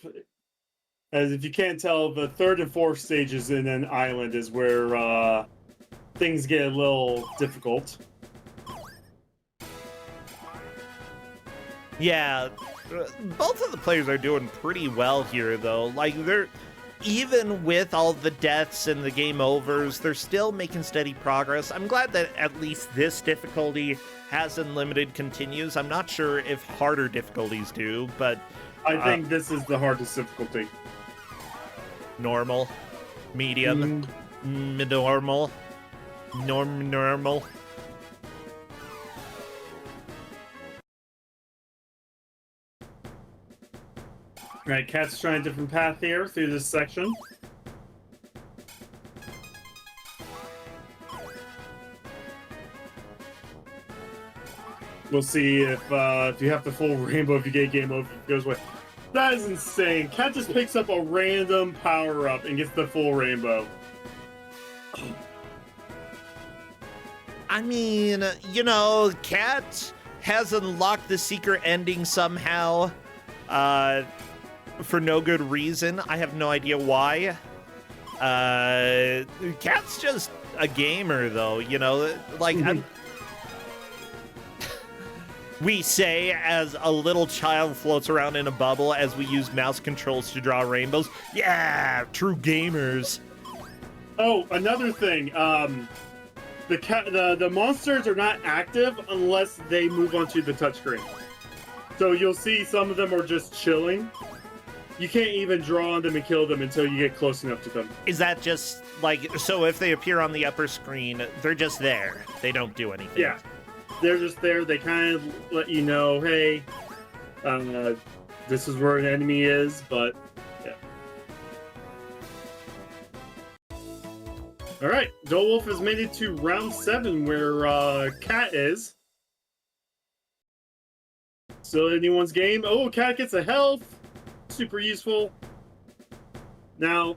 As if you can't tell, the 3rd and 4th stages in an island is where things get a little difficult. Yeah, both of the players are doing pretty well here, though. Like, they're, even with all the deaths and the game overs, they're still making steady progress. I'm glad that at least this difficulty has unlimited continues. I'm not sure if harder difficulties do, but I think this is the hardest difficulty. Normal, medium, normal, normal. Right, Cat's trying a different path here through this section. We'll see if you have the full rainbow, if you get game over, it goes away. That is insane. Cat just picks up a random power-up and gets the full rainbow. I mean, you know, Cat has unlocked the secret ending somehow. For no good reason. I have no idea why. Cat's just a gamer, though, you know? Like, we say as a little child floats around in a bubble as we use mouse controls to draw rainbows. Yeah, true gamers. Oh, another thing. The monsters are not active unless they move onto the touchscreen. So you'll see some of them are just chilling. You can't even draw on them and kill them until you get close enough to them. Is that just, like, so if they appear on the upper screen, they're just there. They don't do anything. Yeah. They're just there. They kind of let you know, hey, this is where an enemy is, but, yeah. All right. Wolf has made it to round 7, where Cat is. Still anyone's game. Oh, Cat gets a health. Super useful. Now,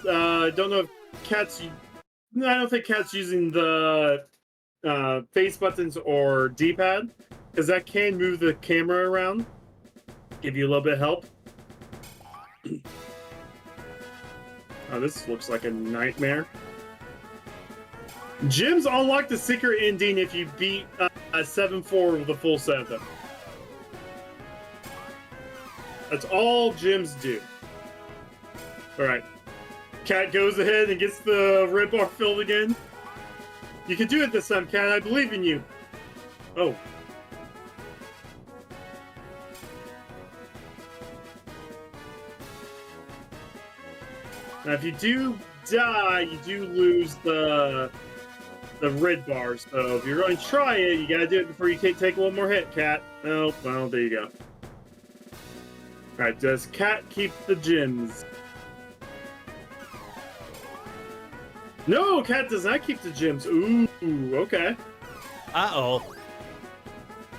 don't know if Cat's... No, I don't think Cat's using the face buttons or D-pad, because that can move the camera around. Give you a little bit of help. Oh, this looks like a nightmare. Gyms unlock the secret ending if you beat 7-4 with a full set of them. That's all gyms do. Alright. Cat goes ahead and gets the red bar filled again. You can do it this time, Cat. I believe in you. Oh. Now, if you do die, you do lose the red bar. So if you're going to try it, you gotta do it before you take one more hit, Cat. Oh, well, there you go. Alright, does Cat keep the gems? No, Cat does not keep the gems. Ooh, okay. Uh-oh.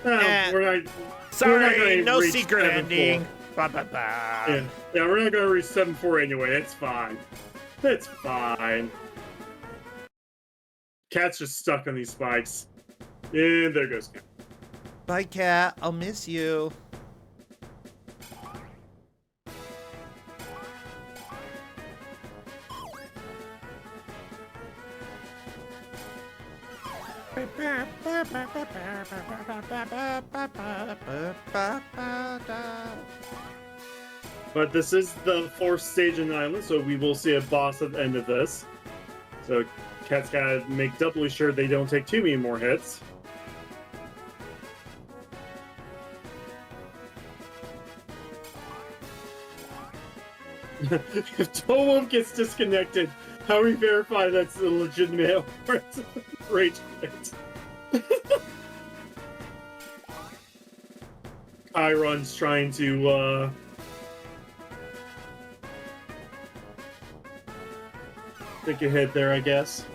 We're not... Sorry, no secret ending. Ba, ba, ba. Yeah, we're not going to reach 7-4 anyway. That's fine. That's fine. Cat's just stuck on these spikes. And there goes Cat. Bye, Cat. I'll miss you. But this is the 4th stage in the island, so we will see a boss at the end of this. So Cat's gotta make doubly sure they don't take too many more hits. If Wolf gets disconnected, how we verify that's a legitimate or it's a rage quit? Chiron's trying to think ahead there, I guess.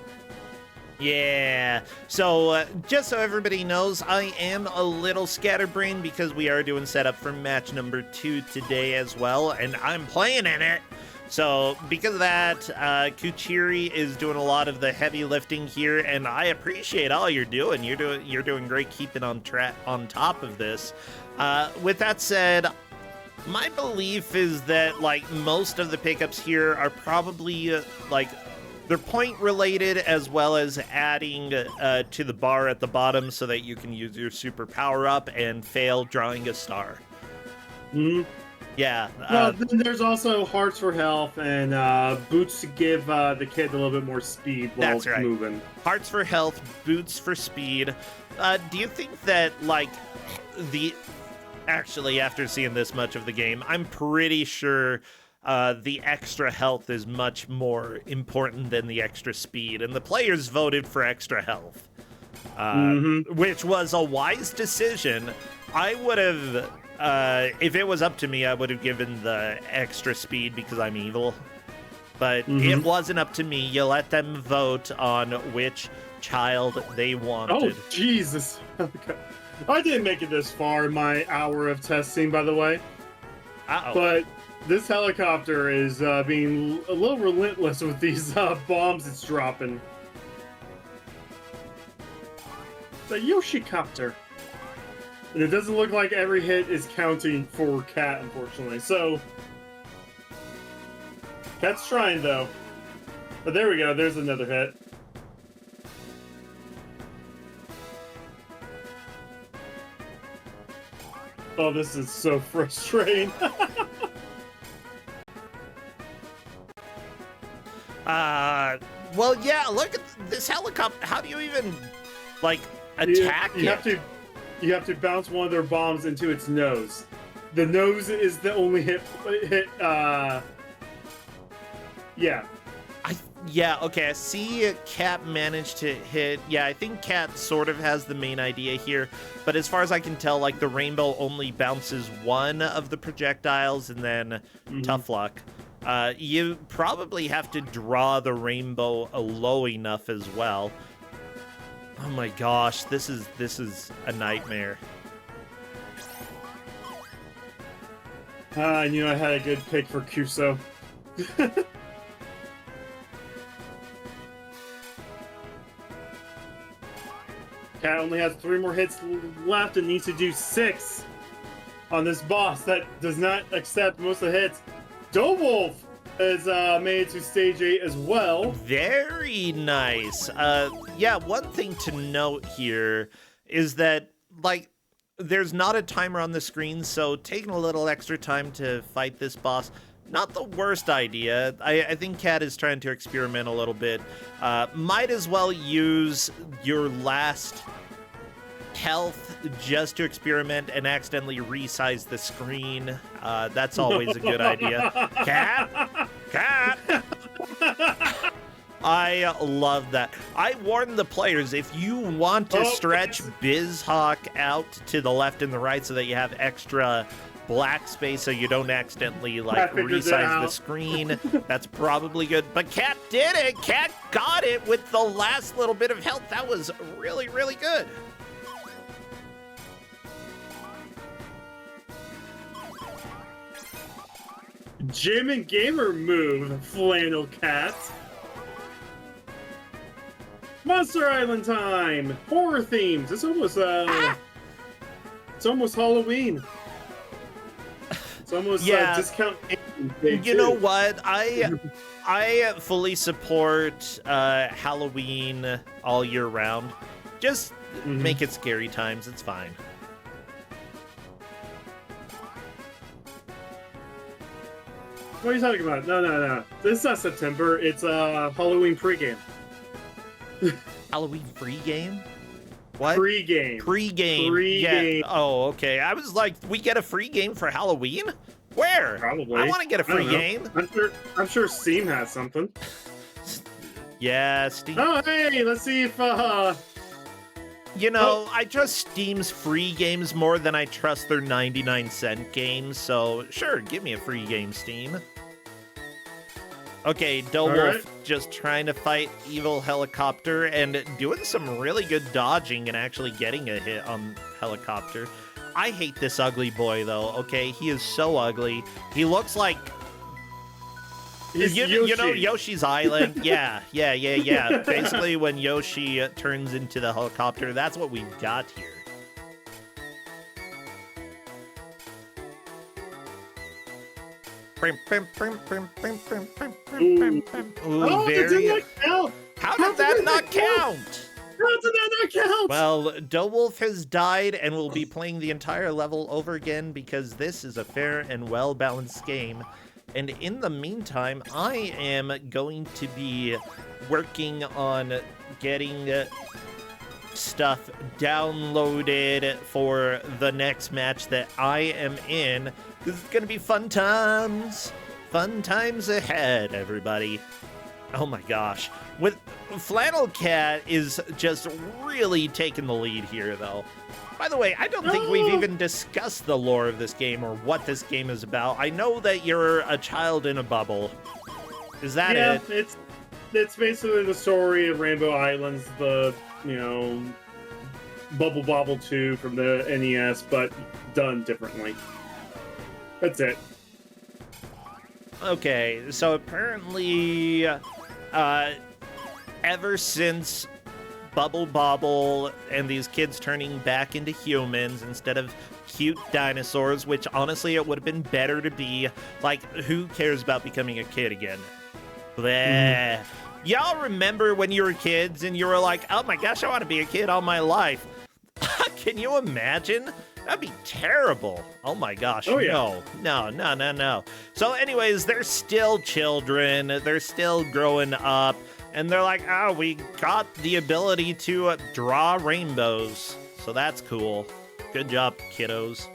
Yeah, so just so everybody knows, I am a little scatterbrained because we are doing setup for match number 2 today as well, and I'm playing in it. So because of that, Kuchiri is doing a lot of the heavy lifting here, and I appreciate all you're doing. You're doing great keeping on top of this. With that said, my belief is that like most of the pickups here are probably like They're point related, as well as adding to the bar at the bottom so that you can use your super power up and fail drawing a star. Hmm. Yeah. Well, then there's also hearts for health and boots to give the kid a little bit more speed while That's right. moving. Hearts for health, boots for speed. Do you think that, like, actually, after seeing this much of the game, I'm pretty sure the extra health is much more important than the extra speed, and the players voted for extra health, which was a wise decision. I would have, if it was up to me, I would have given the extra speed because I'm evil. But it wasn't up to me. You let them vote on which child they wanted. Oh, Jesus. I didn't make it this far in my hour of testing, by the way. Uh-oh. But this helicopter is being a little relentless with these bombs it's dropping. The Yoshi-copter. And it doesn't look like every hit is counting for Cat, unfortunately. So, Cat's trying, though. But there we go. There's another hit. Oh, this is so frustrating. Well, yeah, look at this helicopter. How do you even, like, attack it? You have to bounce one of their bombs into its nose. The nose is the only hit, yeah. Yeah, okay, I see Cat managed to hit. Yeah, I think Cat sort of has the main idea here, but as far as I can tell, like, the rainbow only bounces one of the projectiles, and then tough luck. You probably have to draw the rainbow low enough as well. Oh my gosh, this is a nightmare. I knew I had a good pick for Kuso. Cat only has 3 more hits left and needs to do 6 on this boss that does not accept most of the hits. Doughwolf is made it to stage 8 as well. Very nice. Yeah, one thing to note here is that, like, there's not a timer on the screen, so taking a little extra time to fight this boss, not the worst idea. I think Cat is trying to experiment a little bit. Might as well use your last health just to experiment and accidentally resize the screen. That's always a good idea. Cat! Cat! I love that. I warn the players, if you want to stretch BizHawk out to the left and the right so that you have extra black space so you don't accidentally, like, resize the screen, that's probably good. But Cat did it! Cat got it with the last little bit of health. That was really, really good. Jim and Gamer move, Flannel Cat. Monster Island time! Horror themes! It's almost Halloween. It's almost discount. You know what? I fully support Halloween all year round. Just make it scary times. It's fine. What are you talking about? No. This is not September. It's Halloween pregame. Halloween free game? What? Pre-game. Pre-game. Yeah. Oh, okay. I was like, we get a free game for Halloween? Where? Probably. I want to get a free game. I'm sure Steam has something. Yeah, Steam. Oh, hey, let's see if You know, I trust Steam's free games more than I trust their 99-cent games, so sure, give me a free game, Steam. Okay, Doughwolf just trying to fight Evil Helicopter and doing some really good dodging and actually getting a hit on Helicopter. I hate this ugly boy, though, okay? He is so ugly. He looks like... You know Yoshi's Island? Yeah. Basically, when Yoshi turns into the helicopter, that's what we've got here. Ooh, Oh, that did not count. How did that not count? How did that not count? Well, Dowolf has died and will be playing the entire level over again because this is a fair and well-balanced game. And in the meantime, I am going to be working on getting stuff downloaded for the next match that I am in. This is going to be fun times. Fun times ahead, everybody. Oh my gosh. With Flannel Cat is just really taking the lead here, though. By the way, I don't think we've even discussed the lore of this game or what this game is about. I know that you're a child in a bubble. Is that it? Yeah, it's basically the story of Rainbow Islands, the, Bubble Bobble 2 from the NES, but done differently. That's it. Okay, so apparently, ever since Bubble Bobble and these kids turning back into humans instead of cute dinosaurs, which honestly it would have been better to be, like, who cares about becoming a kid again? Bleh. Y'all remember when you were kids and you were like, oh my gosh, I want to be a kid all my life. Can you imagine? That'd be terrible. Oh my gosh. Oh, yeah. No. So anyways, they're still children. They're still growing up. And they're like, oh, we got the ability to draw rainbows. So that's cool. Good job, kiddos.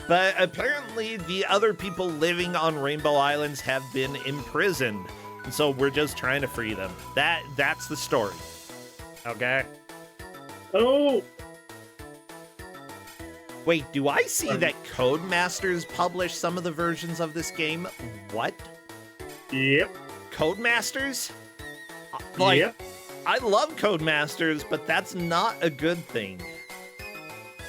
But apparently the other people living on Rainbow Islands have been imprisoned. And so we're just trying to free them. That's the story. Okay? Oh! Wait, do I see that Codemasters published some of the versions of this game? What? Yep. Codemasters? Yep. I love Codemasters, but that's not a good thing.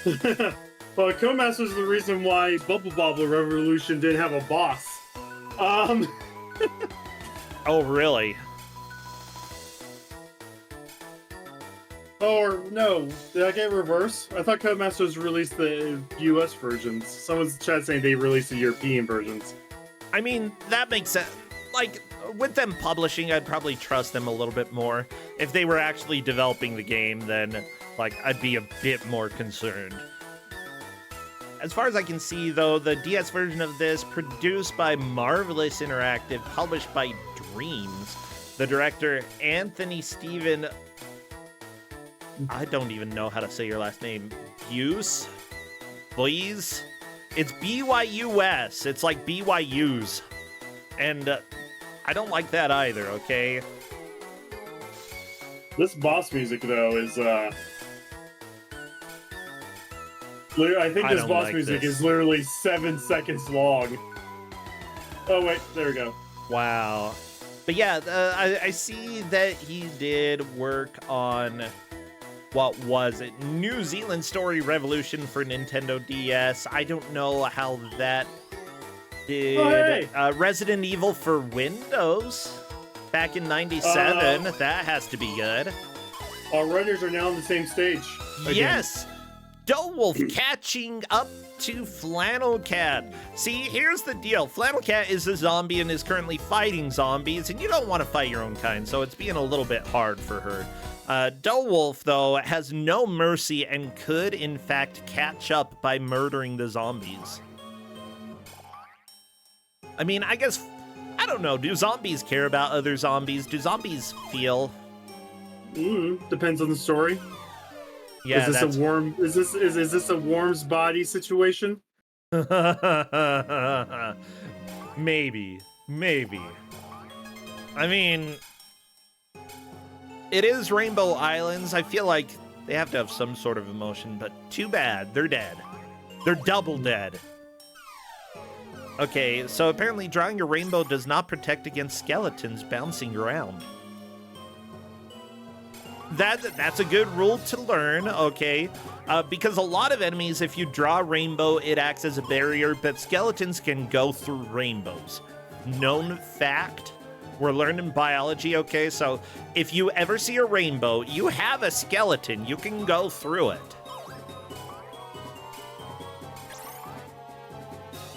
Well, Codemasters is the reason why Bubble Bobble Revolution didn't have a boss. Oh, really? Or, no, did I get reverse? I thought Codemasters released the US versions. Someone's in chat saying they released the European versions. I mean, that makes sense. Like, with them publishing, I'd probably trust them a little bit more. If they were actually developing the game, then, like, I'd be a bit more concerned. As far as I can see, though, the DS version of this, produced by Marvelous Interactive, published by Dreams, the director, Anthony Steven... I don't even know how to say your last name. Buse? Please? It's B-Y-U-S. It's like BYU's. And I don't like that either, okay? This boss music, though, is, I think this boss music is literally 7 seconds long. Oh, wait, there we go. Wow. But yeah, I see that he did work on... what was it? New Zealand Story Revolution for Nintendo DS. I don't know how that did. Oh, hey. Resident Evil for Windows back in '97. That has to be good. Our runners are now on the same stage. Again. Yes! Dowolf catching up to Flannel Cat. See, here's the deal. Flannel Cat is a zombie and is currently fighting zombies, and you don't want to fight your own kind, so it's being a little bit hard for her. Dowolf, though, has no mercy and could, in fact, catch up by murdering the zombies. I mean, I guess, I don't know, do zombies care about other zombies? Do zombies feel? Depends on the story. Yeah, is this a Worm's body situation? Maybe. I mean, it is Rainbow Islands. I feel like they have to have some sort of emotion, but too bad. They're dead. They're double dead. Okay, so apparently drawing your rainbow does not protect against skeletons bouncing around. That's a good rule to learn, okay? Because a lot of enemies, if you draw a rainbow, it acts as a barrier, but skeletons can go through rainbows. Known fact. We're learning biology, okay? So if you ever see a rainbow, you have a skeleton. You can go through it.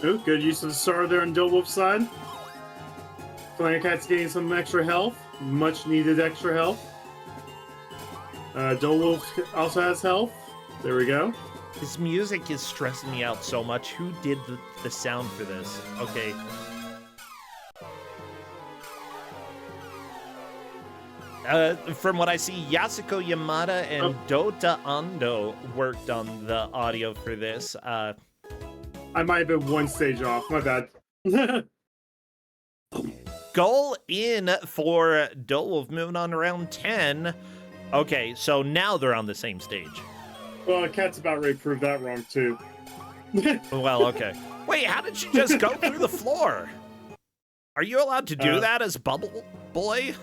Ooh, good use of the star there on Dilwolf's side. Flying Cat's getting some extra health. Much needed extra health. Dilwolf also has health. There we go. This music is stressing me out so much. Who did the sound for this? Okay. From what I see, Yasuko Yamada and Dota Ando worked on the audio for this. I might have been one stage off. My bad. Goal in for Dilwolf, moving on to round 10. Okay, so now they're on the same stage. Well, Cat's about ready to prove that wrong, too. Well, okay. Wait, how did she just go through the floor? Are you allowed to do that as Bubble Boy?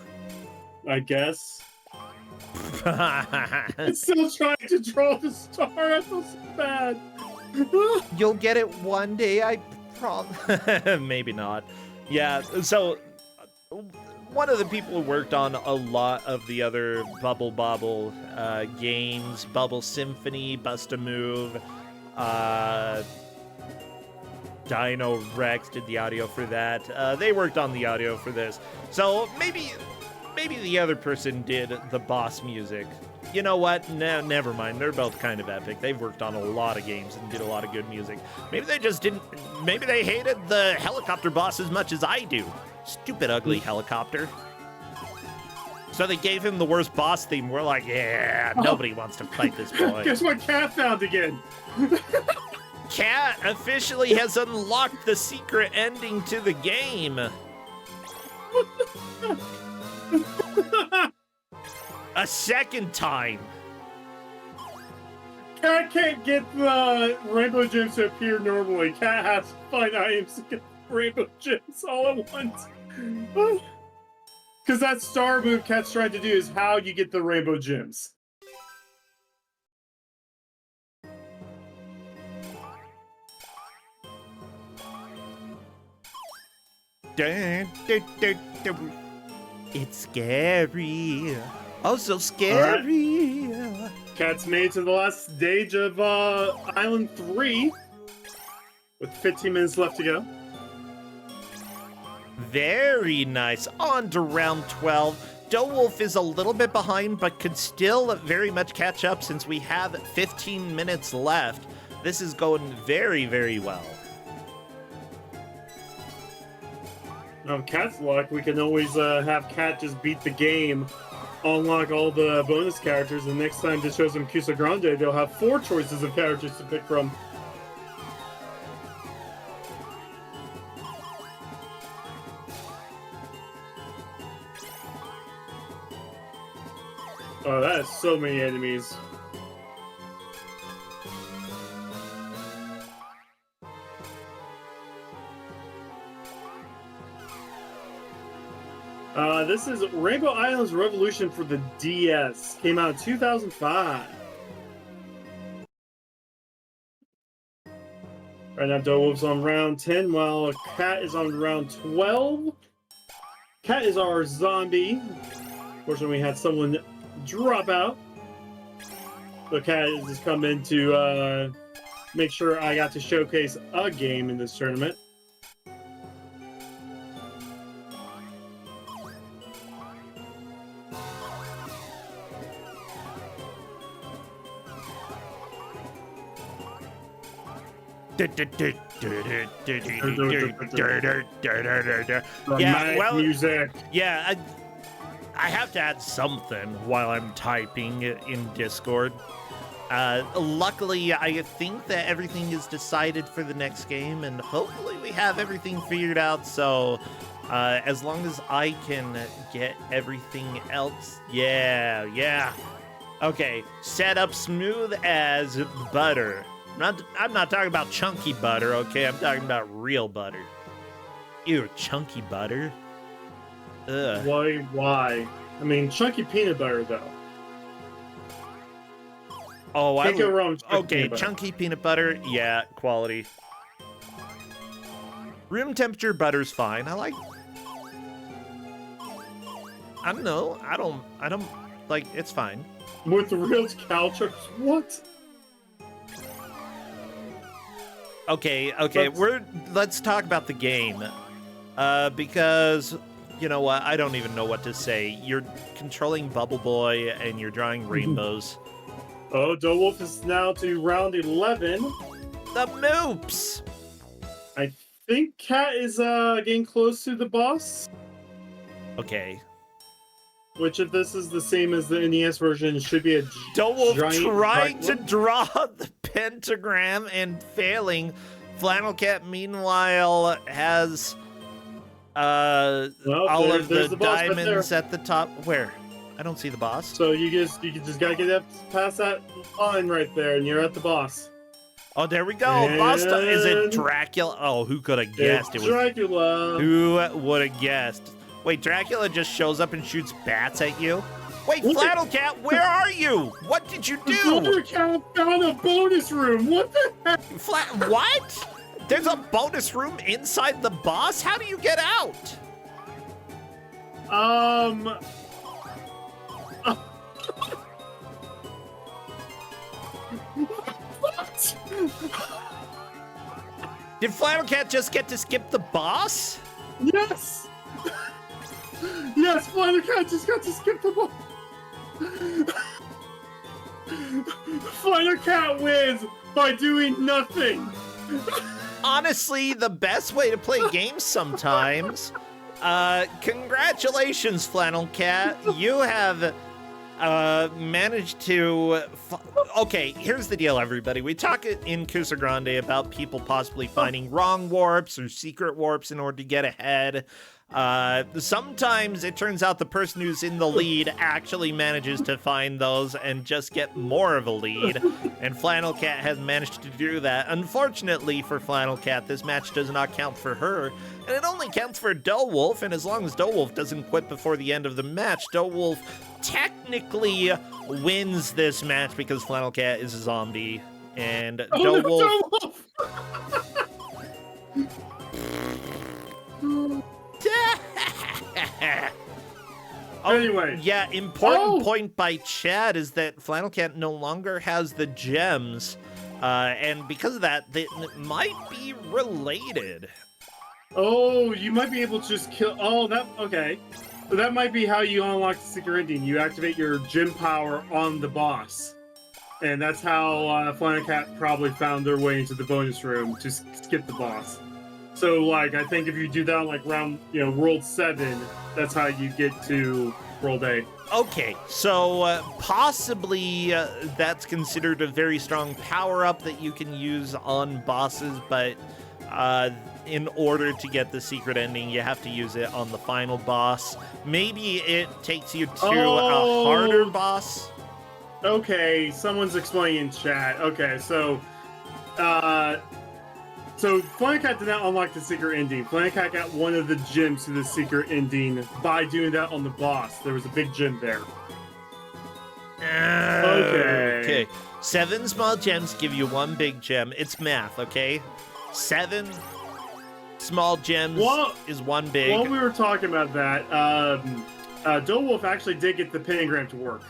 I guess. I'm still trying to draw the star. I feel so bad. You'll get it one day, I promise. Maybe not. Yeah, so one of the people who worked on a lot of the other Bubble Bobble games, Bubble Symphony, Bust a Move, Dino Rex did the audio for that. They worked on the audio for this. So maybe the other person did the boss music. You know what? No, never mind. They're both kind of epic. They've worked on a lot of games and did a lot of good music. Maybe they just didn't... Maybe they hated the helicopter boss as much as I do. Stupid, ugly helicopter. So they gave him the worst boss theme. We're like, yeah, nobody wants to fight this boy. Guess what Cat found again? Cat officially has unlocked the secret ending to the game. A second time. Cat can't get the rainbow gems to appear normally. Cat has to find items to get rainbow gems all at once. Because that star move Cat's trying to do is how you get the rainbow gems. It's scary. Oh, so scary. Right. Cat's made to the last stage of Island 3 with 15 minutes left to go. Very nice. On to round 12. Dilwolf is a little bit behind, but could still very much catch up since we have 15 minutes left. This is going very, very well. Now, Cat's luck, we can always have Cat just beat the game, unlock all the bonus characters, and next time this shows them Kusog7ande, they'll have 4 choices of characters to pick from. Oh, that is so many enemies. This is Rainbow Islands Revolution for the DS. Came out in 2005. Right now, Dilwolf's on round 10, while Cat is on round 12. Cat is our zombie. Fortunately, we had someone drop out. So Cat has just come in to make sure I got to showcase a game in this tournament. Yeah, well, music. Yeah, I have to add something while I'm typing in Discord. Luckily, I think that everything is decided for the next game, and hopefully we have everything figured out, so as long as I can get everything else... Yeah. Okay, set up smooth as butter. I'm not talking about chunky butter, okay? I'm talking about real butter. Ew, chunky butter? Ugh. Why? I mean, chunky peanut butter, though. Oh, Can't go wrong with chunky chunky peanut butter, yeah, quality. Room temperature butter's fine. I don't know. I don't, like, it's fine. With the real cow chips? What? Okay, Let's- let's talk about the game. Because you know what? I don't even know what to say. You're controlling Bubble Boy and you're drawing rainbows. Oh, Wolf is now to round 11. The moops. I think Cat is getting close to the boss. Okay. Which, if this is the same as the NES version, should be a Wolf giant trying to Dracula. draw the pentagram and failing. Flannel Cat, meanwhile, has all of there's the boss right diamonds there. at the top. Where? I don't see the boss. So you just gotta get up past that line right there, and you're at the boss. Oh, there we go. Boss is it And- Dracula? Oh, who could have guessed It's it was? Dracula. Who would have guessed? Wait, Dracula just shows up and shoots bats at you? Wait, What? Flannel Cat, where are you? What did you do? Thunder Cat found a bonus room. What the heck? What? There's a bonus room inside the boss? How do you get out? What? Did Flannel Cat just get to skip the boss? Yes. Yes, Flannel Cat just got to skip the ball. Flannel Cat wins by doing nothing. Honestly, the best way to play games sometimes. Congratulations, Flannel Cat. You have managed to... Okay, here's the deal, everybody. We talk in Kusog7ande about people possibly finding wrong warps or secret warps in order to get ahead. Sometimes it turns out the person who's in the lead actually manages to find those and just get more of a lead, and Flannel Cat has managed to do that. Unfortunately for Flannel Cat, this match does not count for her, and it only counts for Wolf, and as long as Wolf doesn't quit before the end of the match, Wolf technically wins this match because Flannel Cat is a zombie, and Wolf... Anyway. Yeah, important point by Chad is that Flannel Cat no longer has the gems, and because of that, they might be related. Oh, you might be able to just kill. Oh, okay. So that might be how you unlock the secret ending. You activate your gem power on the boss, and that's how Flannel Cat probably found their way into the bonus room to skip the boss. So, like, I think if you do that on, like, World 7, that's how you get to World 8. Okay, so possibly that's considered a very strong power-up that you can use on bosses, but in order to get the secret ending, you have to use it on the final boss. Maybe it takes you to a harder boss. Okay, someone's explaining in chat. Okay, so Flannel Cat did not unlock the secret ending. Flannel Cat got one of the gems to the secret ending by doing that on the boss. There was a big gem there. Okay. 7 small gems give you 1 big gem. It's math, okay? 7 small gems is 1 big. While we were talking about that, Wolf actually did get the pentagram to work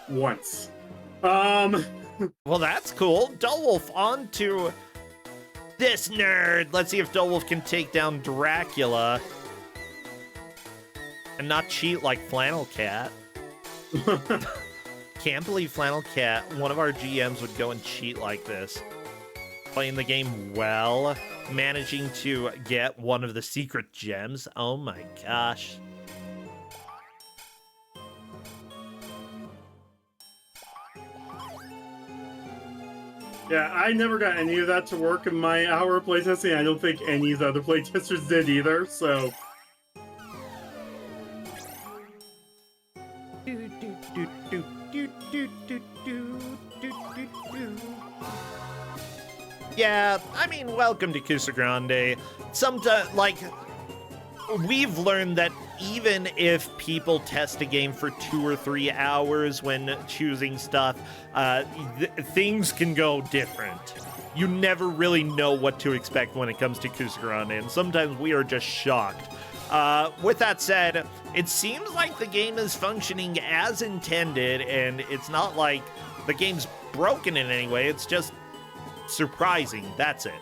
once. Well, that's cool. Wolf on to this nerd. Let's see if Wolf can take down Dracula and not cheat like Flannel Cat. Can't believe Flannel Cat, one of our GMs, would go and cheat like this. Playing the game well, managing to get one of the secret gems. Oh my gosh. Yeah, I never got any of that to work in my hour of playtesting. I don't think any of the other playtesters did either, so... Yeah, I mean, welcome to Kusog7ande. Sometimes, like, we've learned that even if people test a game for 2 or 3 hours when choosing stuff, things can go different. You never really know what to expect when it comes to Kusog7ande, and sometimes we are just shocked. With that said, it seems like the game is functioning as intended, and it's not like the game's broken in any way, it's just surprising, that's it.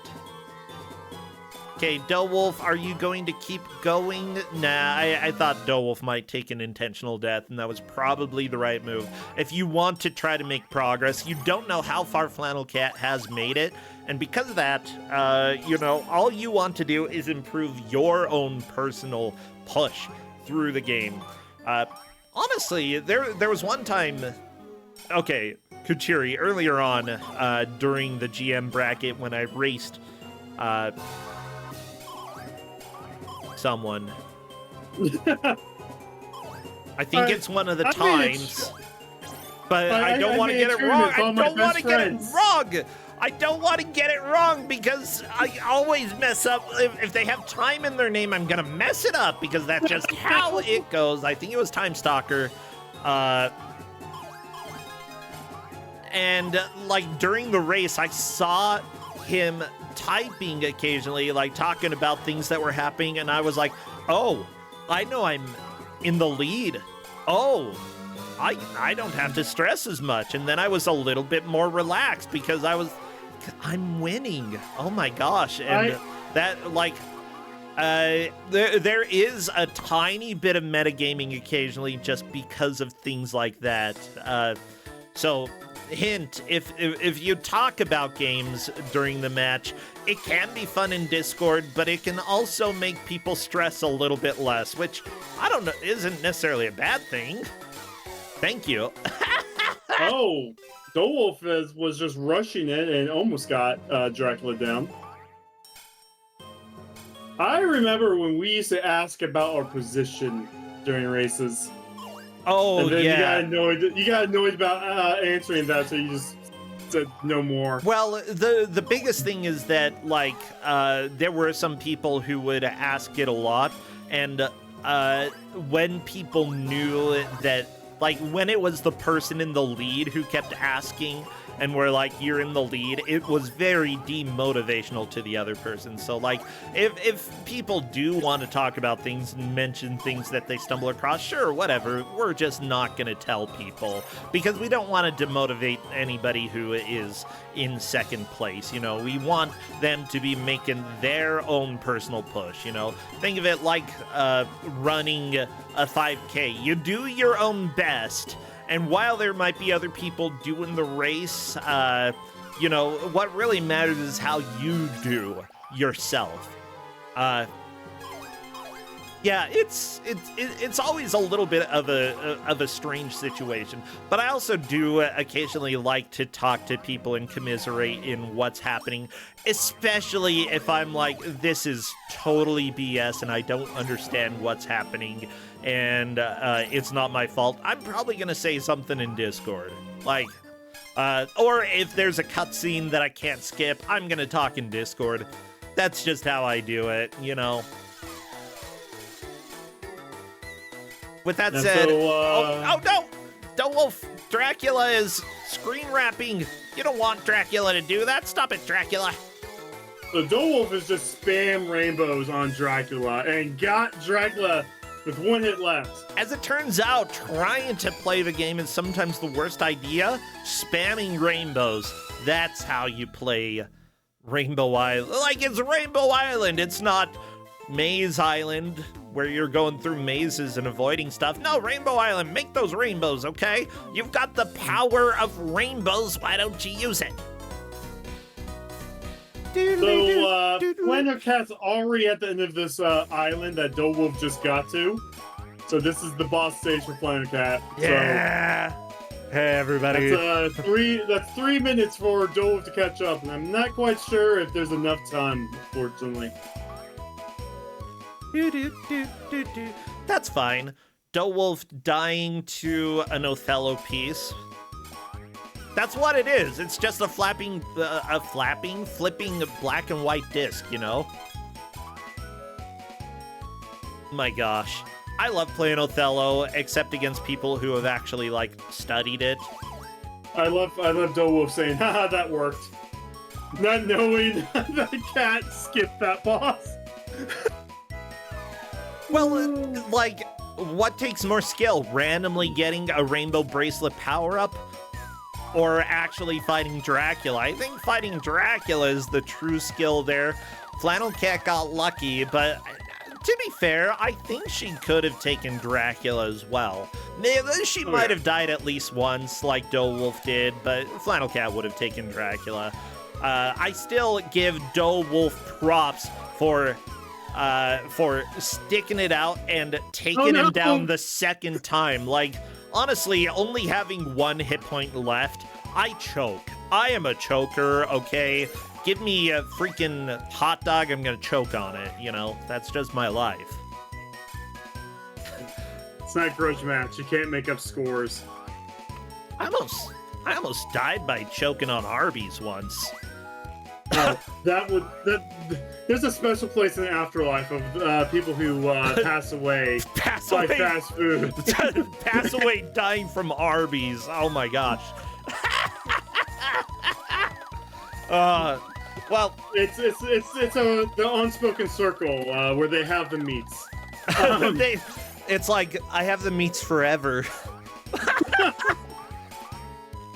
Okay, Doewolf, are you going to keep going? Nah, I thought Doewolf might take an intentional death, and that was probably the right move. If you want to try to make progress, you don't know how far Flannel Cat has made it, and because of that, all you want to do is improve your own personal push through the game. Honestly, there was one time... Okay, Kuchiri, earlier on, during the GM bracket when I raced... someone. I think it's one of the times. But I don't want to get it wrong. I don't want to get it wrong. I don't want to get it wrong because I always mess up. If they have time in their name, I'm going to mess it up because that's just how it goes. I think it was Time Stalker. And like during the race, I saw him typing occasionally, like talking about things that were happening, and I was like, oh, I know I'm in the lead. Oh, I don't have to stress as much. And then I was a little bit more relaxed because I'm winning. Oh my gosh. And there is a tiny bit of metagaming occasionally just because of things like that. So hint, if you talk about games during the match, it can be fun in Discord, but it can also make people stress a little bit less, which I don't know isn't necessarily a bad thing. Thank you. Oh, Doewolf was just rushing it and almost got Dracula down. I remember when we used to ask about our position during races. Oh, and then yeah. You got annoyed about answering that, so you just said no more. Well, the biggest thing is that, there were some people who would ask it a lot, and when people knew that, when it was the person in the lead who kept asking, and were like, you're in the lead, it was very demotivational to the other person. So, if people do want to talk about things and mention things that they stumble across, sure, whatever, we're just not going to tell people, because we don't want to demotivate anybody who is in second place. We want them to be making their own personal push, Think of it like running a 5K. You do your own best, and while there might be other people doing the race, what really matters is how you do yourself. Yeah, it's always a little bit of a strange situation, but I also do occasionally like to talk to people and commiserate in what's happening, especially if I'm like, this is totally BS and I don't understand what's happening, and it's not my fault. I'm probably gonna say something in Discord, or if there's a cutscene that I can't skip, I'm gonna talk in Discord. That's just how I do it, With that said, oh no! Doewolf, Dracula is screen wrapping. You don't want Dracula to do that. Stop it, Dracula. So Doewolf is just spam rainbows on Dracula and got Dracula with one hit left. As it turns out, trying to play the game is sometimes the worst idea. Spamming rainbows, that's how you play Rainbow Island. It's Rainbow Island. It's not Maze Island, where you're going through mazes and avoiding stuff. No, Rainbow Island, make those rainbows, okay? You've got the power of rainbows, why don't you use it? So, Flannel Cat's already at the end of this island that Doewolf just got to. So this is the boss stage for Flannel Cat. Yeah! So, hey, everybody. That's 3 minutes for Doewolf to catch up, and I'm not quite sure if there's enough time, unfortunately. That's fine. Doewolf dying to an Othello piece. That's what it is. It's just a flipping black and white disc, My gosh. I love playing Othello, except against people who have actually, studied it. I love Doewolf saying, haha, that worked. Not knowing that cat skipped that boss. Well, what takes more skill? Randomly getting a rainbow bracelet power-up? Or actually fighting Dracula? I think fighting Dracula is the true skill there. Flannel Cat got lucky, but to be fair, I think she could have taken Dracula as well. She might have died at least once, like Wolf did, but Flannel Cat would have taken Dracula. I still give Wolf props for sticking it out and taking him down the second time. Like, honestly, only having 1 hit point left, I choke. I am a choker, okay? Give me a freaking hot dog, I'm gonna choke on it, you know? That's just my life. It's not a grudge match. You can't make up scores. I almost died by choking on Arby's once. There's a special place in the afterlife of people who pass away by fast food. Pass away dying from Arby's. Oh my gosh. Well, it's the unspoken circle where they have the meats. It's like, I have the meats forever.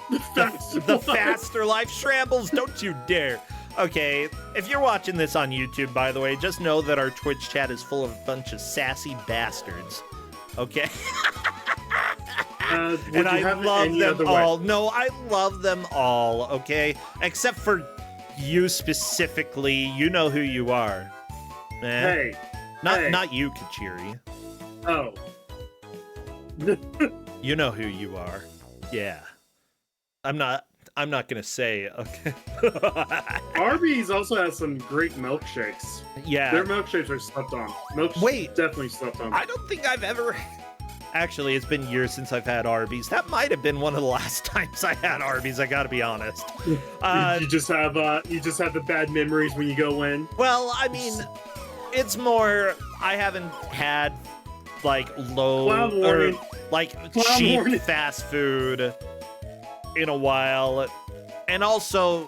The faster life shambles, don't you dare. Okay, if you're watching this on YouTube, by the way, just know that our Twitch chat is full of a bunch of sassy bastards. Okay? And I love them all. No, I love them all, okay? Except for you specifically. You know who you are. Hey. Not you, Kachiri. Oh. You know who you are. Yeah. I'm not gonna say, okay. Arby's also has some great milkshakes. Yeah. Their milkshakes are slept on. Definitely slept on. I don't think I've ever... Actually, it's been years since I've had Arby's. That might have been one of the last times I had Arby's, I gotta be honest. You just have the bad memories when you go in? Well, I mean, it's more, I haven't had, like, cheap fast food in a while. And also,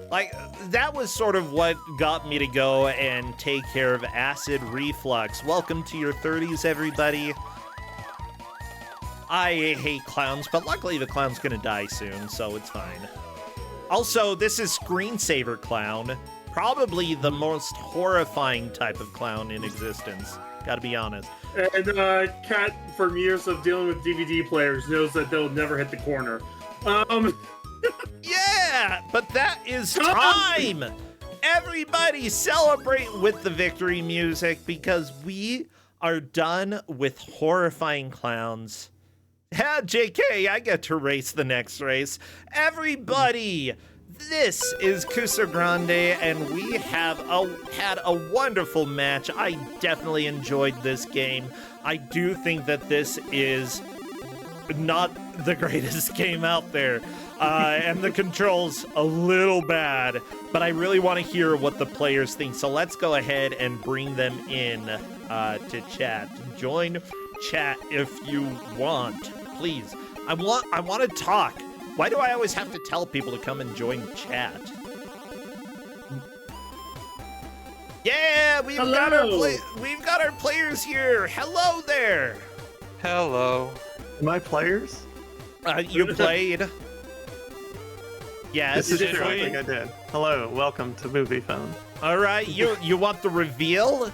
like, that was sort of what got me to go and take care of acid reflux. Welcome to your 30s, everybody. I hate clowns, but luckily the clown's gonna die soon, so it's fine. Also, this is Screensaver Clown. Probably the most horrifying type of clown in existence. Gotta be honest. And Kat, from years of dealing with DVD players, knows that they'll never hit the corner. Yeah, but that is time! Everybody celebrate with the victory music because we are done with horrifying clowns. Yeah, JK, I get to race the next race. Everybody, this is Kusog7ande, and we have had a wonderful match. I definitely enjoyed this game. I do think that this is not the greatest game out there. And the controls a little bad, but I really want to hear what the players think. So let's go ahead and bring them in to chat. Join chat if you want, please. I want to talk. Why do I always have to tell people to come and join chat? Yeah, we've got our players here. Hello there. Hello. Am I players? You played. Yes. This is true. I think I did. Hello, welcome to Movie Phone. All right, you want the reveal?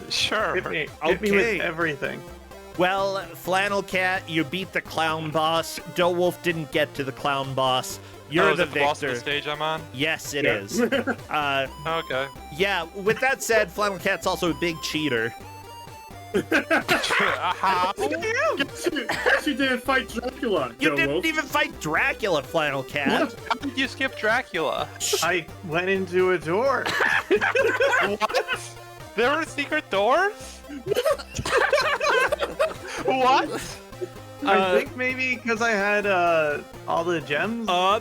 Sure. Hit me with everything. Well, Flannel Cat, you beat the clown boss. Wolf didn't get to the clown boss. You're the victor. Boss of the stage I'm on? Yes, it is. Okay. Yeah, with that said, Flannel Cat's also a big cheater. You didn't fight Dracula. You didn't even fight Dracula, Flannel Cat. How did you skip Dracula? I went into a door. What? There were secret doors? What? I think maybe because I had all the gems. No,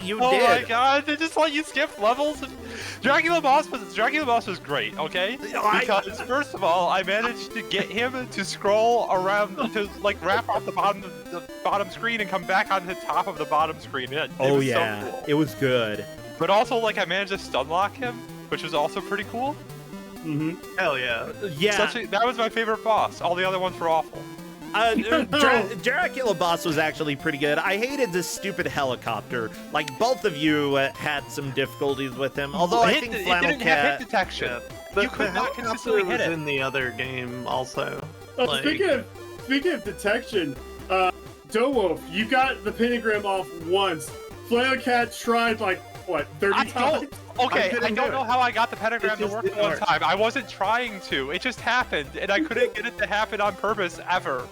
you did. Oh my god, they just let you skip levels. Dracula boss was great, okay? Because first of all, I managed to get him to scroll around to like wrap off the bottom screen and come back on the top of the bottom screen. It was so cool. It was good. But also, like, I managed to stun lock him, which was also pretty cool. Hell yeah. Yeah. That was my favorite boss. All the other ones were awful. Dracula boss was actually pretty good. I hated this stupid helicopter. Like, both of you had some difficulties with him. Although I think it Flannel didn't have Cat... hit detection. The, You could the not helicopter consistently was hit it. in the other game also. Oh, Like- speaking of detection, Dowolf, you got the pentagram off once. Flannel Cat tried like what 30 times. Okay, I couldn't don't do know it. how I got the pentagram It to just work didn't one work. time. I wasn't trying to. It just happened, and I couldn't get it to happen on purpose ever.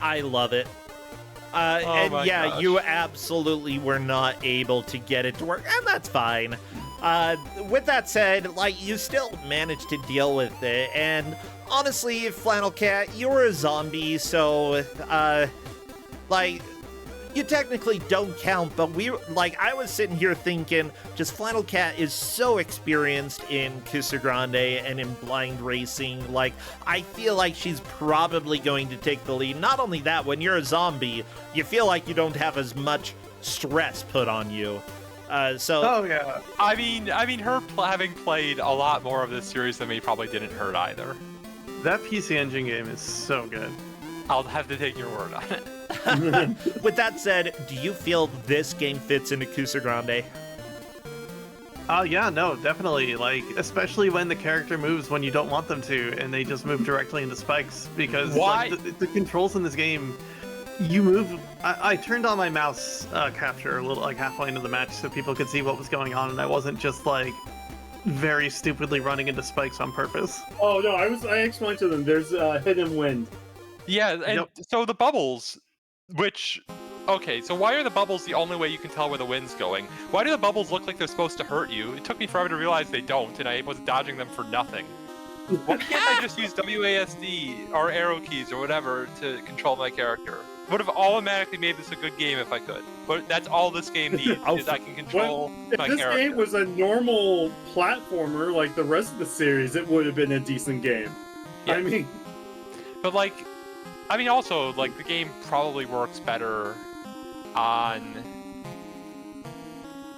I love it. Oh And my yeah, gosh. you absolutely were not able to get it to work, and that's fine. With that said, like, you still managed to deal with it, and honestly, Flannel Cat, you were a zombie, so, like, you technically don't count, but I was sitting here thinking, just Flannel Cat is so experienced in Kusog7ande and in blind racing, like, I feel like she's probably going to take the lead. Not only that, when you're a zombie, you feel like you don't have as much stress put on you. Oh yeah. I mean, her having played a lot more of this series than me probably didn't hurt either. That PC Engine game is so good. I'll have to take your word on it. With that said, do you feel this game fits into Kusog7ande? Yeah, no, definitely. Like, especially when the character moves when you don't want them to, and they just move directly into spikes. Because Why? like, the controls in this game, you move. I turned on my mouse capture a little, like halfway into the match, so people could see what was going on, and I wasn't just like very stupidly running into spikes on purpose. Oh no, I explained to them. There's hidden wind. Yeah, and Yep. so the bubbles, which... Okay, so why are the bubbles the only way you can tell where the wind's going? Why do the bubbles look like they're supposed to hurt you? It took me forever to realize they don't, and I was dodging them for nothing. Why can't I just use WASD or arrow keys or whatever to control my character? Would have automatically made this a good game if I could. But that's all this game needs, is I can control If my this character. game was a normal platformer like the rest of the series, it would have been a decent game. Yeah. I mean, But like, I mean also, like, the game probably works better on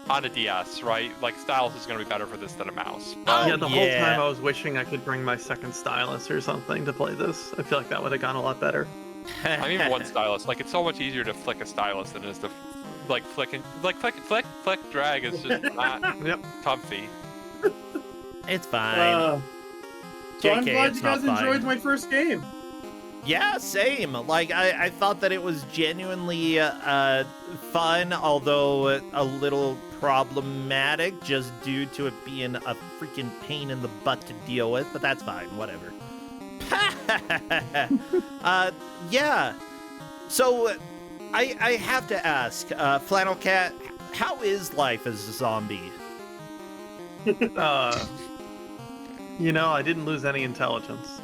a DS, right? Like, stylus is going to be better for this than a mouse. But, Yeah, the whole yeah. time I was wishing I could bring my second stylus or something to play this. I feel like that would have gone a lot better. I mean, one stylus. Like, it's so much easier to flick a stylus than it is to, like, flick, drag is just not Yep. comfy. It's fine. so I'm JK, glad it's you guys not fine. enjoyed my first game. Yeah, same. Like, I thought that it was genuinely fun, although a little problematic just due to it being a freaking pain in the butt to deal with, but that's fine, whatever. Yeah. So, I have to ask, Flannel Cat, how is life as a zombie? You know, I didn't lose any intelligence.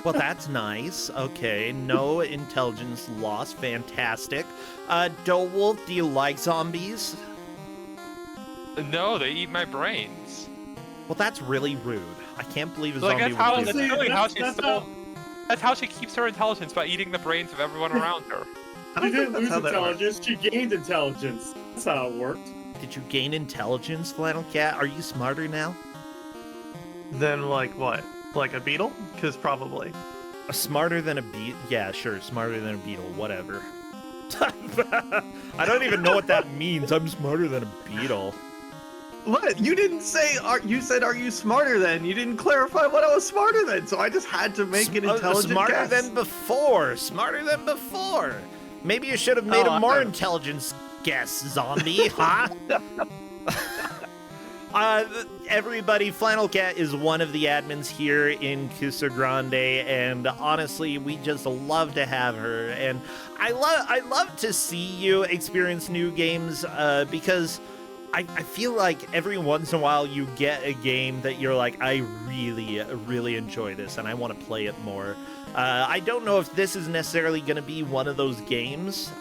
Well, that's nice. Okay, no intelligence loss. Fantastic. Dowolf, do you like zombies? No, they eat my brains. Well, that's really rude. I can't believe a Like, zombie that's how, would do that's that. really how she that's still... That's how she keeps her intelligence, by eating the brains of everyone around her. I She don't think didn't that's lose how that works. intelligence, she gained intelligence. That's how it worked. Did you gain intelligence, Flannel Cat? Are you smarter now? Then, like, what? Like a beetle? Because probably. Smarter than a beetle? Yeah, sure. Smarter than a beetle. Whatever. I don't even know what that means. I'm smarter than a beetle. What? You didn't say, you said, are you smarter than? You didn't clarify what I was smarter than, so I just had to make an intelligent Smarter guess. than before. Smarter than before. Maybe you should have made Oh, a more I- intelligence guess, zombie, huh? Everybody, Flannel Cat is one of the admins here in Kusog7ande, and honestly, we just love to have her. And I love to see you experience new games because I feel like every once in a while you get a game that you're like, I really enjoy this, and I want to play it more. I don't know if this is necessarily going to be one of those games.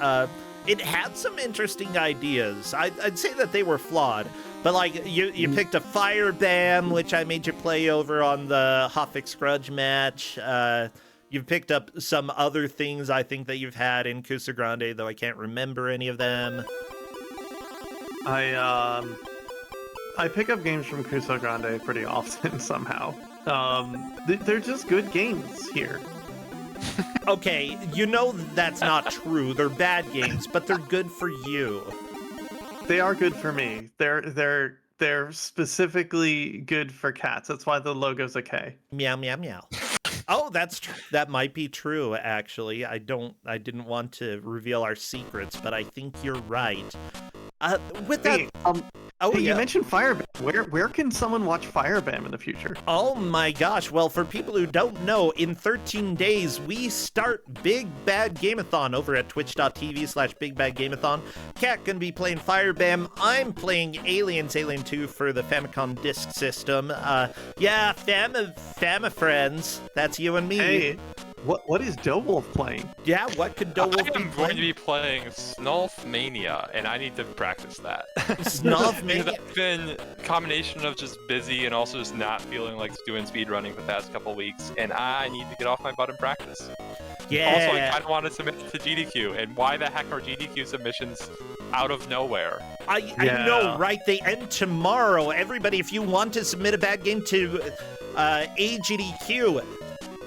It had some interesting ideas. I'd say that they were flawed. But, like, you picked a fire ban, which I made you play over on the Hoffick Scrudge match. You've picked up some other things I think that you've had in Kusog7ande, though I can't remember any of them. I pick up games from Kusog7ande pretty often somehow. They're just good games here. Okay, you know that's not true. They're bad games, but they're good for you. They are good for me. They're specifically good for cats. That's why the logo's a K. Meow meow meow. Oh, that might be true. Actually, I didn't want to reveal our secrets, but I think you're right. With that, Hey, oh you yeah. mentioned Firebam. Where can someone watch Firebam in the future? Oh my gosh. Well, for people who don't know, in 13 days, we start Big Bad Gameathon over at twitch.tv/BigBadGameathon. Cat gonna be playing Firebam. I'm playing Alien 2 for the Famicom Disk System. Yeah, Fama friends. That's you and me. Hey, what is Doughwolf playing? Yeah, what could Doughwolf be I'm going to playing? be playing Snulf Mania, and I need to practice that. Snulf Because Mania? I've been a combination of just busy and also just not feeling like doing speedrunning for the past couple weeks, and I need to get off my butt and practice. Yeah. Also, I kind of want to submit to GDQ, and why the heck are GDQ submissions out of nowhere? I know, right? They end tomorrow. Everybody, if you want to submit a bad game to AGDQ,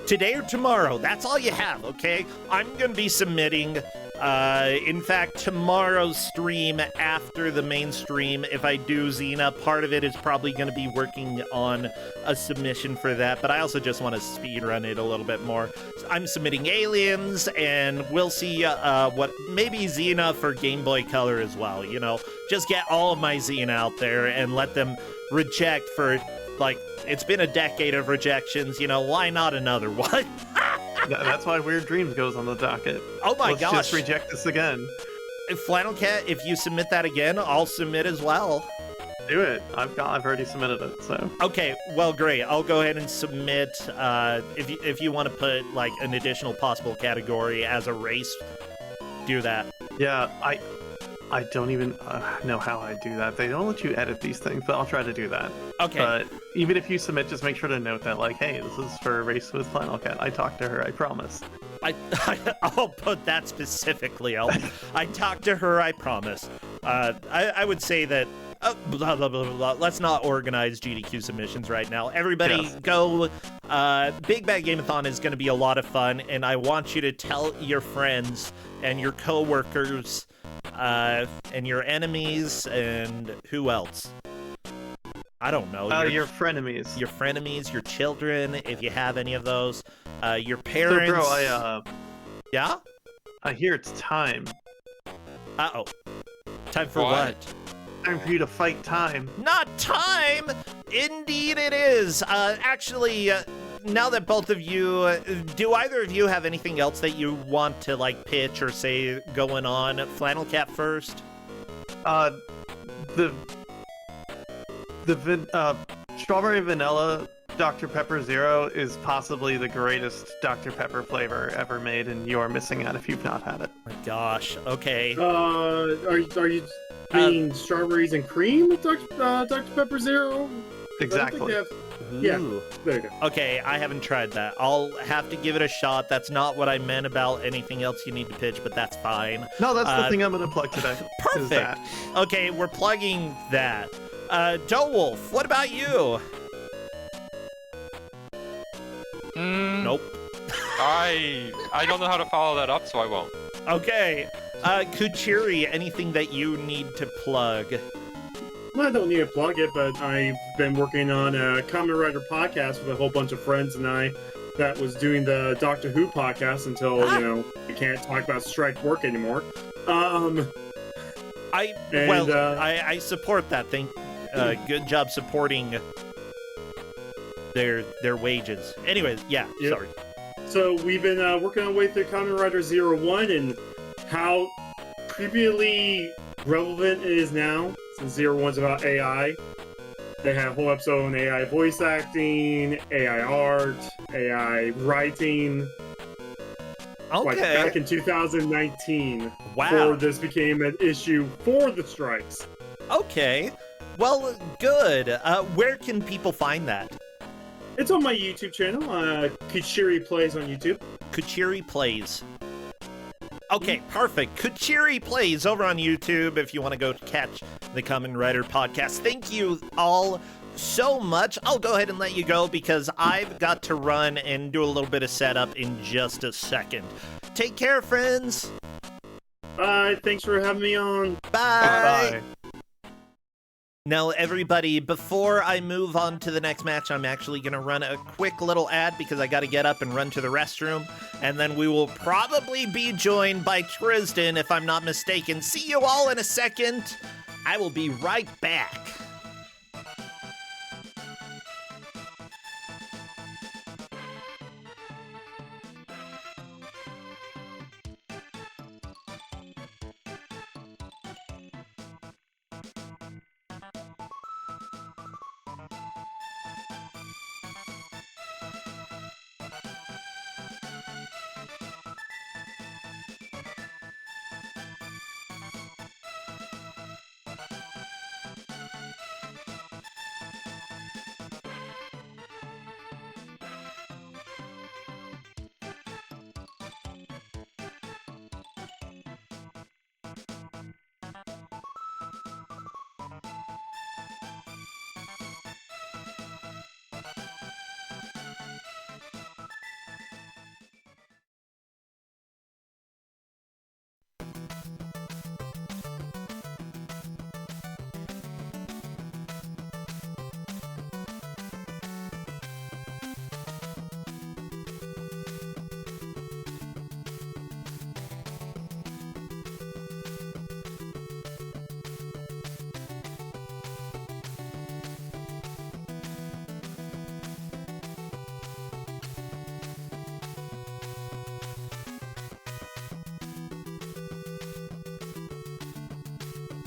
today or tomorrow, that's all you have, okay? I'm going to be submitting, in fact, tomorrow's stream after the main stream. If I do Xena, part of it is probably going to be working on a submission for that, but I also just want to speedrun it a little bit more. So I'm submitting Aliens, and we'll see what, maybe Xena for Game Boy Color as well, you know? Just get all of my Xena out there and let them reject for, like, it's been a decade of rejections, you know, why not another one? That's why Weird Dreams goes on the docket. Oh my Let's gosh. just reject this again. Flannel Cat, if you submit that again, I'll submit as well. Do it. I've already submitted it, so. Okay, well, great. I'll go ahead and submit, if you want to put, like, an additional possible category as a race, do that. Yeah, I don't even know how I do that. They don't let you edit these things, but I'll try to do that. Okay. But even if you submit, just make sure to note that, like, hey, this is for a race with Flannel Cat. I talked to her, I promise. I'll put that specifically. I talked to her, I promise. I would say that, blah, blah, blah, blah. Let's not organize GDQ submissions right now. Everybody go. Big Bad Gameathon is going to be a lot of fun, and I want you to tell your friends and your coworkers and your enemies and who else? I don't know. Your frenemies. Your frenemies, your children, if you have any of those. Your parents. So, bro, Yeah? I hear it's time. Uh-oh. Time for what? Time for you to fight time. Not time! Indeed it is! Actually, now that both of you... do either of you have anything else that you want to, like, pitch or say going on? Flannel Cat first? The strawberry vanilla Dr. Pepper Zero is possibly the greatest Dr. Pepper flavor ever made, and you are missing out if you've not had it. Oh my gosh, okay. Are you mean strawberries and cream with Dr. Pepper Zero? Exactly. Yeah, Ooh. there you go. Okay, I haven't tried that. I'll have to give it a shot. That's not what I meant about anything else you need to pitch, but that's fine. No, that's the thing I'm going to plug today. Is that. Perfect. Okay, we're plugging that. Doughwolf, what about you? Nope. I don't know how to follow that up, so I won't. Okay. Kuchiri, anything that you need to plug? I don't need to plug it, but I've been working on a Kamen Rider podcast with a whole bunch of friends and I that was doing the Doctor Who podcast until, you know, we can't talk about strike work anymore. I support that thing. Good job supporting their wages. Anyways, yeah, Yep. sorry. So we've been working our way through Kamen Rider 01 and how creepily relevant it is now, since 01's about AI. They had a whole episode on AI voice acting, AI art, AI writing. Okay. Like back in 2019. Wow. Before this became an issue for the strikes. Okay. Well, good. Where can people find that? It's on my YouTube channel. Kuchiri Plays on YouTube. Kuchiri Plays. Okay, perfect. Kuchiri Plays over on YouTube if you want to go catch the Kamen Rider podcast. Thank you all so much. I'll go ahead and let you go because I've got to run and do a little bit of setup in just a second. Take care, friends. Bye. Thanks for having me on. Bye. Now, everybody, before I move on to the next match, I'm actually going to run a quick little ad because I got to get up and run to the restroom. And then we will probably be joined by Tristan, if I'm not mistaken. See you all in a second. I will be right back.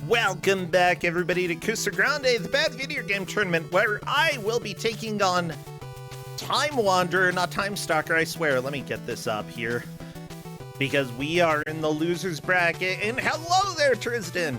Welcome back, everybody, to Kusog7ande, the bad video game tournament, where I will be taking on Time Wanderer, not Time Stalker, I swear. Let me get this up here, because we are in the loser's bracket, and hello there, Tristan!